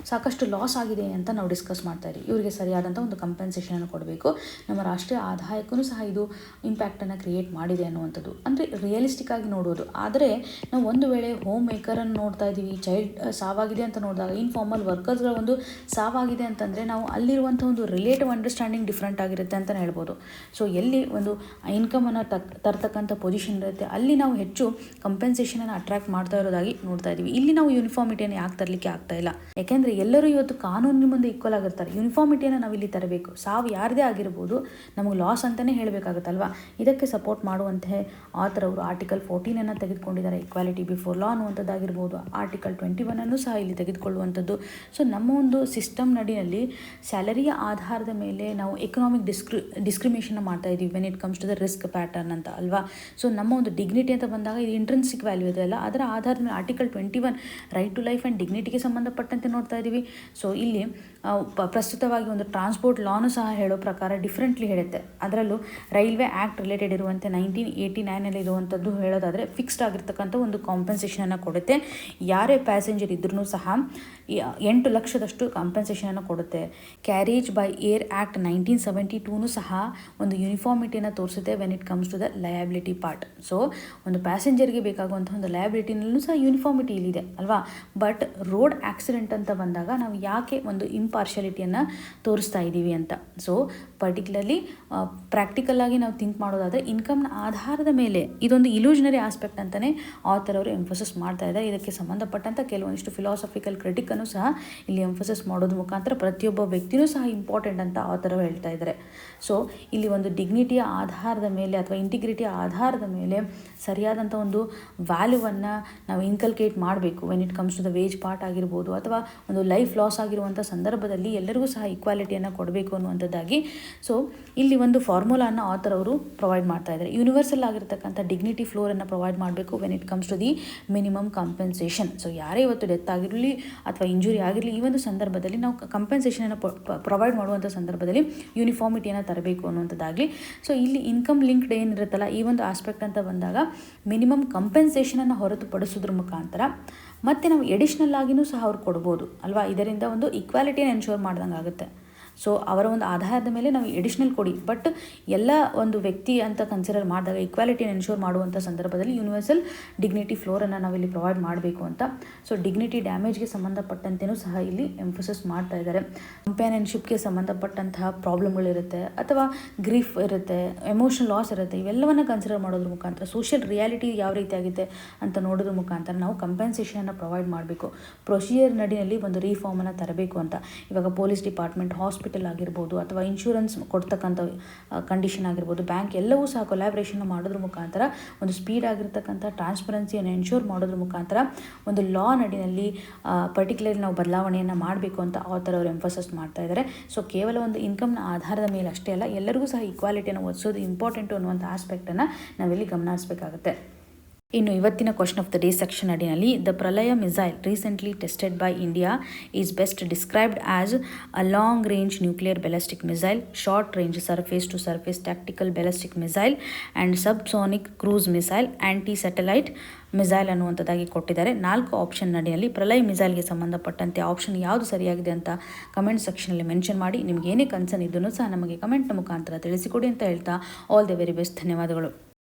ಸಾಕಷ್ಟು ಲಾಸ್ ಆಗಿದೆ ಅಂತ ನಾವು ಡಿಸ್ಕಸ್ ಮಾಡ್ತಾ ಇದ್ದೀವಿ. ಇವರಿಗೆ ಸರಿಯಾದಂಥ ಒಂದು ಕಂಪೆನ್ಸೇಷನನ್ನು ಕೊಡಬೇಕು. ನಮ್ಮ ರಾಷ್ಟ್ರೀಯ ಆದಾಯಕ್ಕೂ ಸಹ ಇದು ಇಂಪ್ಯಾಕ್ಟನ್ನು ಕ್ರಿಯೇಟ್ ಮಾಡಿದೆ ಅನ್ನುವಂಥದ್ದು ಅಂದರೆ ರಿಯಲಿಸ್ಟಿಕ್ ಆಗಿ ನೋಡೋದು. ಆದರೆ ನಾವು ಒಂದು ವೇಳೆ ಹೋಮ್ ಮೇಕರನ್ನು ನೋಡ್ತಾ ಇದ್ದೀವಿ, ಚೈಲ್ಡ್ ಸಾವಾಗಿದೆ ಅಂತ ನೋಡಿದಾಗ, ಇನ್ಫಾರ್ಮಲ್ ವರ್ಕರ್ಸ್ಗಳ ಒಂದು ಸಾವಾಗಿದೆ ಅಂತಂದರೆ ನಾವು ಅಲ್ಲಿರುವಂಥ ಒಂದು ರಿಲೇಟಿವ್ ಅಂಡರ್ಸ್ಟ್ಯಾಂಡಿಂಗ್ ಡಿಫ್ರೆಂಟ್ ಆಗಿರುತ್ತೆ ಅಂತಲೇ ಹೇಳ್ಬೋದು. ಸೊ ಎಲ್ಲಿ ಒಂದು ಇನ್ಕಮನ್ನು ತರ್ತಕ್ಕಂಥ ಪೊಸಿಷನ್ ಇರುತ್ತೆ ಅಲ್ಲಿ ನಾವು ಹೆಚ್ಚು ಕಂಪೆನ್ಸೇಷನನ್ನು ಅಟ್ರಾಕ್ಟ್ ಮಾಡ್ತಾ ಇರೋದಾಗಿ ನೋಡ್ತಾ ಇದ್ದೀವಿ. ಇಲ್ಲಿ ನಾವು ಯೂನಿಫಾರ್ಮಿಟಿಯನ್ನು ಯಾಕೆ ತರಲಿಕ್ಕೆ ಆಗ್ತಾ ಇಲ್ಲ, ಯಾಕೆಂದರೆ ಎಲ್ಲರೂ ಇವತ್ತು ಕಾನೂನಿನ ಮುಂದೆ ಈಕ್ವಲ್ ಆಗಿರ್ತಾರೆ. ಯೂನಿಫಾರ್ಮಿಟಿಯನ್ನು ನಾವು ಇಲ್ಲಿ ತರಬೇಕು. ಸಾವು ಯಾರದೇ ಆಗಿರ್ಬೋದು ನಮಗೆ ಲಾಸ್ ಅಂತಲೇ ಹೇಳಬೇಕಾಗುತ್ತಲ್ವ. ಇದಕ್ಕೆ ಸಪೋರ್ಟ್ ಮಾಡುವಂತೆ ಆಥರ್ ಅವರು ಆರ್ಟಿಕಲ್ 14 ತೆಗೆದುಕೊಂಡಿದ್ದಾರೆ. ಈಕ್ವಾಲಿಟಿ ಬಿಫೋರ್ ಲಾ ಅನ್ನುವಂಥದ್ದಾಗಿರ್ಬೋದು. ಆರ್ಟಿಕಲ್ 21 ಸಹ ಇಲ್ಲಿ ತೆಗೆದುಕೊಳ್ಳುವಂಥದ್ದು. ಸೊ ನಮ್ಮ ಒಂದು ಸಿಸ್ಟಮ್ ನಡಿನಲ್ಲಿ ಸ್ಯಾಲರಿಯ ಆಧಾರದ ಮೇಲೆ ನಾವು ಎಕನಾಮಿಕ್ ಡಿಸ್ಕ್ರಿಮಿನೇಷನ್ ಮಾಡ್ತಾ ಇದ್ದೀವಿ when it comes to the risk pattern ಅಂತ ಅಲ್ವಾ. ಸೊ ನಮ್ಮ ಒಂದು ಡಿಗ್ನಿಟಿ ಅಂತ ಬಂದಾಗ ಇದು ಇಂಟ್ರೆನ್ಸಿಕ್ ವ್ಯಾಲ್ಯೂ ಇದೆ ಅಲ್ಲ, ಅದರ ಆಧಾರದ ಮೇಲೆ article 21 right to life and ಡಿಗ್ನಿಟಿಗೆ ಸಂಬಂಧಪಟ್ಟಂತೆ ನೋಡ್ತಾ ಇದ್ದೀವಿ. ಸೊ ಇಲ್ಲಿ ಪ್ರಸ್ತುತವಾಗಿ ಒಂದು ಟ್ರಾನ್ಸ್ಪೋರ್ಟ್ ಲಾನು ಸಹ ಹೇಳೋ ಪ್ರಕಾರ ಡಿಫ್ರೆಂಟ್ಲಿ ಹೇಳುತ್ತೆ. ಅದರಲ್ಲೂ ರೈಲ್ವೆ ಆ್ಯಕ್ಟ್ ರಿಲೇಟೆಡ್ ಇರುವಂತೆ 1989 ಇರುವಂಥದ್ದು ಹೇಳೋದಾದರೆ ಫಿಕ್ಸ್ಡ್ ಆಗಿರ್ತಕ್ಕಂಥ ಒಂದು ಕಾಂಪೆನ್ಸೇಷನನ್ನು ಕೊಡುತ್ತೆ. ಯಾರೇ ಪ್ಯಾಸೆಂಜರ್ ಇದ್ರೂ ಸಹ 8 ಲಕ್ಷದಷ್ಟು ಕಾಂಪೆನ್ಸೇಷನನ್ನು ಕೊಡುತ್ತೆ. ಕ್ಯಾರೇಜ್ ಬೈ ಏರ್ ಆ್ಯಕ್ಟ್ 1972 ಸಹ ಒಂದು ಯೂನಿಫಾರ್ಮಿಟಿಯನ್ನು ತೋರಿಸುತ್ತೆ when it comes to the liability part. So ಒಂದು ಪ್ಯಾಸೆಂಜರ್ಗೆ ಬೇಕಾಗುವಂಥ ಒಂದು ಲಯಬಿಲಿಟಿನಲ್ಲೂ ಸಹ ಯೂನಿಫಾರ್ಮಿಟಿ ಇಲ್ಲಿದೆ ಅಲ್ವಾ. ಬಟ್ ರೋಡ್ ಆಕ್ಸಿಡೆಂಟ್ ಅಂತ ಬಂದಾಗ ನಾವು ಯಾಕೆ ಒಂದು ಇಂಪಾರ್ಷಿಯಾಲಿಟಿಯನ್ನು ತೋರಿಸ್ತಾ ಇದ್ದೀವಿ ಅಂತ. ಸೊ ಪರ್ಟಿಕ್ಯುಲರ್ಲಿ ಪ್ರಾಕ್ಟಿಕಲ್ ಆಗಿ ನಾವು ಥಿಂಕ್ ಮಾಡೋದಾದರೆ ಇನ್ಕಮ್ನ ಆಧಾರದ ಮೇಲೆ ಇದೊಂದು ಇಲ್ಯೂಷನರಿ ಆಸ್ಪೆಕ್ಟ್ ಅಂತಲೇ ಆಥರ್ ಅವರು ಎಂಫೋಸಿಸ್ ಮಾಡ್ತಾ ಇದ್ದಾರೆ. ಇದಕ್ಕೆ ಸಂಬಂಧಪಟ್ಟಂಥ ಕೆಲವೊಂದಿಷ್ಟು ಫಿಲಾಸಫಿಕಲ್ ಕ್ರಿಟಿಕನ್ನು ಸಹ ಇಲ್ಲಿ ಎಂಫೋಸಿಸ್ ಮಾಡೋದ್ರ ಮುಖಾಂತರ ಪ್ರತಿಯೊಬ್ಬ ವ್ಯಕ್ತಿನೂ ಸಹ ಇಂಪಾರ್ಟೆಂಟ್ ಅಂತ ಆಥರ್ ಅವರು ಹೇಳ್ತಾ ಇದ್ದಾರೆ. ಸೊ ಇಲ್ಲಿ ಒಂದು ಡಿಗ್ನಿಟಿಯ ಆಧಾರದ ಮೇಲೆ ಅಥವಾ ಇಂಟಿಗ್ರಿಟಿಯ ಆಧಾರದ ಮೇಲೆ ಸರಿಯಾದಂಥ ಒಂದು ವ್ಯಾಲ್ಯೂವನ್ನು ನಾವು ಇನ್ಕಲ್ಕೇಟ್ ಮಾಡಬೇಕು. When it comes to the wage part ಆಗಿರ್ಬೋದು ಅಥವಾ ಒಂದು ಲೈಫ್ ಲಾಸ್ ಆಗಿರುವಂಥ ಸಂದರ್ಭದಲ್ಲಿ ಎಲ್ಲರಿಗೂ ಸಹ ಈಕ್ವಾಲಿಟಿಯನ್ನು ಕೊಡಬೇಕು ಅನ್ನುವಂಥದ್ದಾಗಿ ಸೊ ಇಲ್ಲಿ ಒಂದು ಫಾರ್ಮುಲಾನ ಆಥರ್ ಅವರು ಪ್ರೊವೈಡ್ ಮಾಡ್ತಾ ಇದ್ದಾರೆ. ಯೂನಿವರ್ಸಲ್ ಆಗಿರ್ತಕ್ಕಂಥ ಡಿಗ್ನಿಟಿ ಫ್ಲೋರನ್ನು ಪ್ರೊವೈಡ್ ಮಾಡಬೇಕು when it comes to the minimum compensation. So ಯಾರೇ ಇವತ್ತು ಡೆತ್ ಆಗಿರಲಿ ಅಥವಾ ಇಂಜುರಿ ಆಗಿರಲಿ ಈ ಒಂದು ಸಂದರ್ಭದಲ್ಲಿ ನಾವು ಕಂಪೆನ್ಸೇಷನನ್ನು ಪ್ರೊವೈಡ್ ಮಾಡುವಂಥ ಸಂದರ್ಭದಲ್ಲಿ ಯೂನಿಫಾರ್ಮಿಟಿಯನ್ನು ತರಬೇಕು ಅನ್ನುವಂಥದ್ದಾಗಲಿ. ಸೊ ಇಲ್ಲಿ ಇನ್ಕಮ್ ಲಿಂಕ್ಡ್ ಏನಿರುತ್ತಲ್ಲ ಈ ಒಂದು ಆಸ್ಪೆಕ್ಟ್ ಅಂತ ಬಂದಾಗ ಮಿನಿಮಮ್ ಕಂಪೆನ್ಸೇಷನನ್ನು ಹೊರತುಪಡಿಸೋದ್ರ ಮುಖಾಂತರ ಮತ್ತು ನಾವು ಎಡಿಷ್ನಲ್ ಆಗಿಯೂ ಸಹ ಅವ್ರು ಕೊಡ್ಬೋದು ಅಲ್ವಾ. ಇದರಿಂದ ಒಂದು ಈಕ್ವಾಲಿಟಿಯನ್ನು ಎನ್ಶೋರ್ ಮಾಡ್ದಂಗೆ ಆಗುತ್ತೆ. ಸೊ ಅವರ ಒಂದು ಆಧಾರದ ಮೇಲೆ ನಾವು ಎಡಿಷ್ನಲ್ ಕೊಡಿ, ಬಟ್ ಎಲ್ಲ ಒಂದು ವ್ಯಕ್ತಿ ಅಂತ ಕನ್ಸಿಡರ್ ಮಾಡಿದಾಗ ಈಕ್ವಾಲಿಟಿನ ಎನ್ಶೋರ್ ಮಾಡುವಂಥ ಸಂದರ್ಭದಲ್ಲಿ ಯೂನಿವರ್ಸಲ್ ಡಿಗ್ನಿಟಿ ಫ್ಲೋರನ್ನು ನಾವಿಲ್ಲಿ ಪ್ರೊವೈಡ್ ಮಾಡಬೇಕು ಅಂತ. ಸೊ ಡಿಗ್ನಿಟಿ ಡ್ಯಾಮೇಜ್ಗೆ ಸಂಬಂಧಪಟ್ಟಂತೆಯೂ ಸಹ ಇಲ್ಲಿ ಎಂಫೋಸಿಸ್ ಮಾಡ್ತಾ ಇದ್ದಾರೆ. ಕಂಪ್ಯಾನಿಯನ್ಶಿಪ್ಗೆ ಸಂಬಂಧಪಟ್ಟಂತಹ ಪ್ರಾಬ್ಲಮ್ಗಳಿರುತ್ತೆ ಅಥವಾ ಗ್ರೀಫ್ ಇರುತ್ತೆ, ಎಮೋಷನಲ್ ಲಾಸ್ ಇರುತ್ತೆ, ಇವೆಲ್ಲವನ್ನು ಕನ್ಸಿಡರ್ ಮಾಡೋದ್ರ ಮುಖಾಂತರ ಸೋಷಿಯಲ್ ರಿಯಾಲಿಟಿ ಯಾವ ರೀತಿ ಆಗಿದೆ ಅಂತ ನೋಡೋದ್ರ ಮುಖಾಂತರ ನಾವು ಕಂಪೆನ್ಸೇಷನನ್ನು ಪ್ರೊವೈಡ್ ಮಾಡಬೇಕು. ಪ್ರೊಸೀಜರ್ ನಡಿನಲ್ಲಿ ಒಂದು ರೀಫಾರ್ಮನ್ನು ತರಬೇಕು ಅಂತ. ಇವಾಗ ಪೊಲೀಸ್ ಡಿಪಾರ್ಟ್ಮೆಂಟ್, ಹಾಸ್ಪಿಟಲ್ ಆಗಿರ್ಬೋದು ಅಥವಾ ಇನ್ಶೂರೆನ್ಸ್ ಕೊಡ್ತಕ್ಕಂಥ ಕಂಡೀಷನ್ ಆಗಿರ್ಬೋದು, ಬ್ಯಾಂಕ್ ಎಲ್ಲವೂ ಸಹ ಕೊಲ್ಯಾಬ್ರೇಷನ್ ಮಾಡೋದ್ರ ಮುಖಾಂತರ ಒಂದು ಸ್ಪೀಡ್ ಆಗಿರ್ತಕ್ಕಂಥ ಟ್ರಾನ್ಸ್ಪರೆನ್ಸಿಯನ್ನು ಎನ್ಶೋರ್ ಮಾಡೋದ್ರ ಮುಖಾಂತರ ಒಂದು ಲಾ ನಡಿನಲ್ಲಿ ಪರ್ಟಿಕ್ಯುಲರ್ಲಿ ನಾವು ಬದಲಾವಣೆಯನ್ನು ಮಾಡಬೇಕು ಅಂತ ಆಥರ್ ಅವರು ಎಂಫೋಸಿಸ್ ಮಾಡ್ತಾ ಇದ್ದಾರೆ. ಸೊ ಕೇವಲ ಒಂದು ಇನ್ಕಮ್ನ ಆಧಾರದ ಮೇಲೆ ಅಷ್ಟೇ ಅಲ್ಲ, ಎಲ್ಲರಿಗೂ ಸಹ ಈಕ್ವಾಲಿಟಿಯನ್ನು ಒದಗಿಸೋದು ಇಂಪಾರ್ಟೆಂಟು ಅನ್ನುವಂಥ ಆಸ್ಪೆಕ್ಟನ್ನು ನಾವಿಲ್ಲಿ ಗಮನ ಹರಿಸಬೇಕಾಗುತ್ತೆ. ಇನ್ನು ಇವತ್ತಿನ question of the day section ಅಡಿನಲ್ಲಿ the Pralay missile recently tested by India is best described as a long range nuclear ballistic missile, short range surface to surface tactical ballistic missile and subsonic cruise missile, anti satellite missile ಅನ್ನುವಂಥದ್ದಾಗಿ ಕೊಟ್ಟಿದ್ದಾರೆ. 4 ಆಪ್ಷನ್ ನಡಿಯಲ್ಲಿ ಪ್ರಲಯ್ ಮಿಸೈಲ್ಗೆ ಸಂಬಂಧಪಟ್ಟಂತೆ ಆಪ್ಷನ್ ಯಾವುದು ಸರಿಯಾಗಿದೆ ಅಂತ ಕಮೆಂಟ್ ಸೆಕ್ಷನಲ್ಲಿ ಮೆನ್ಷನ್ ಮಾಡಿ. ನಿಮ್ಗೆ ಏನೇ ಕನ್ಸರ್ನ್ ಇದ್ದೂ ಸಹ ನಮಗೆ ಕಮೆಂಟ್ನ ಮುಖಾಂತರ ತಿಳಿಸಿಕೊಡಿ ಅಂತ ಹೇಳ್ತಾ ಆಲ್ ದಿ ವೆರಿ ಬೆಸ್ಟ್. ಧನ್ಯವಾದಗಳು.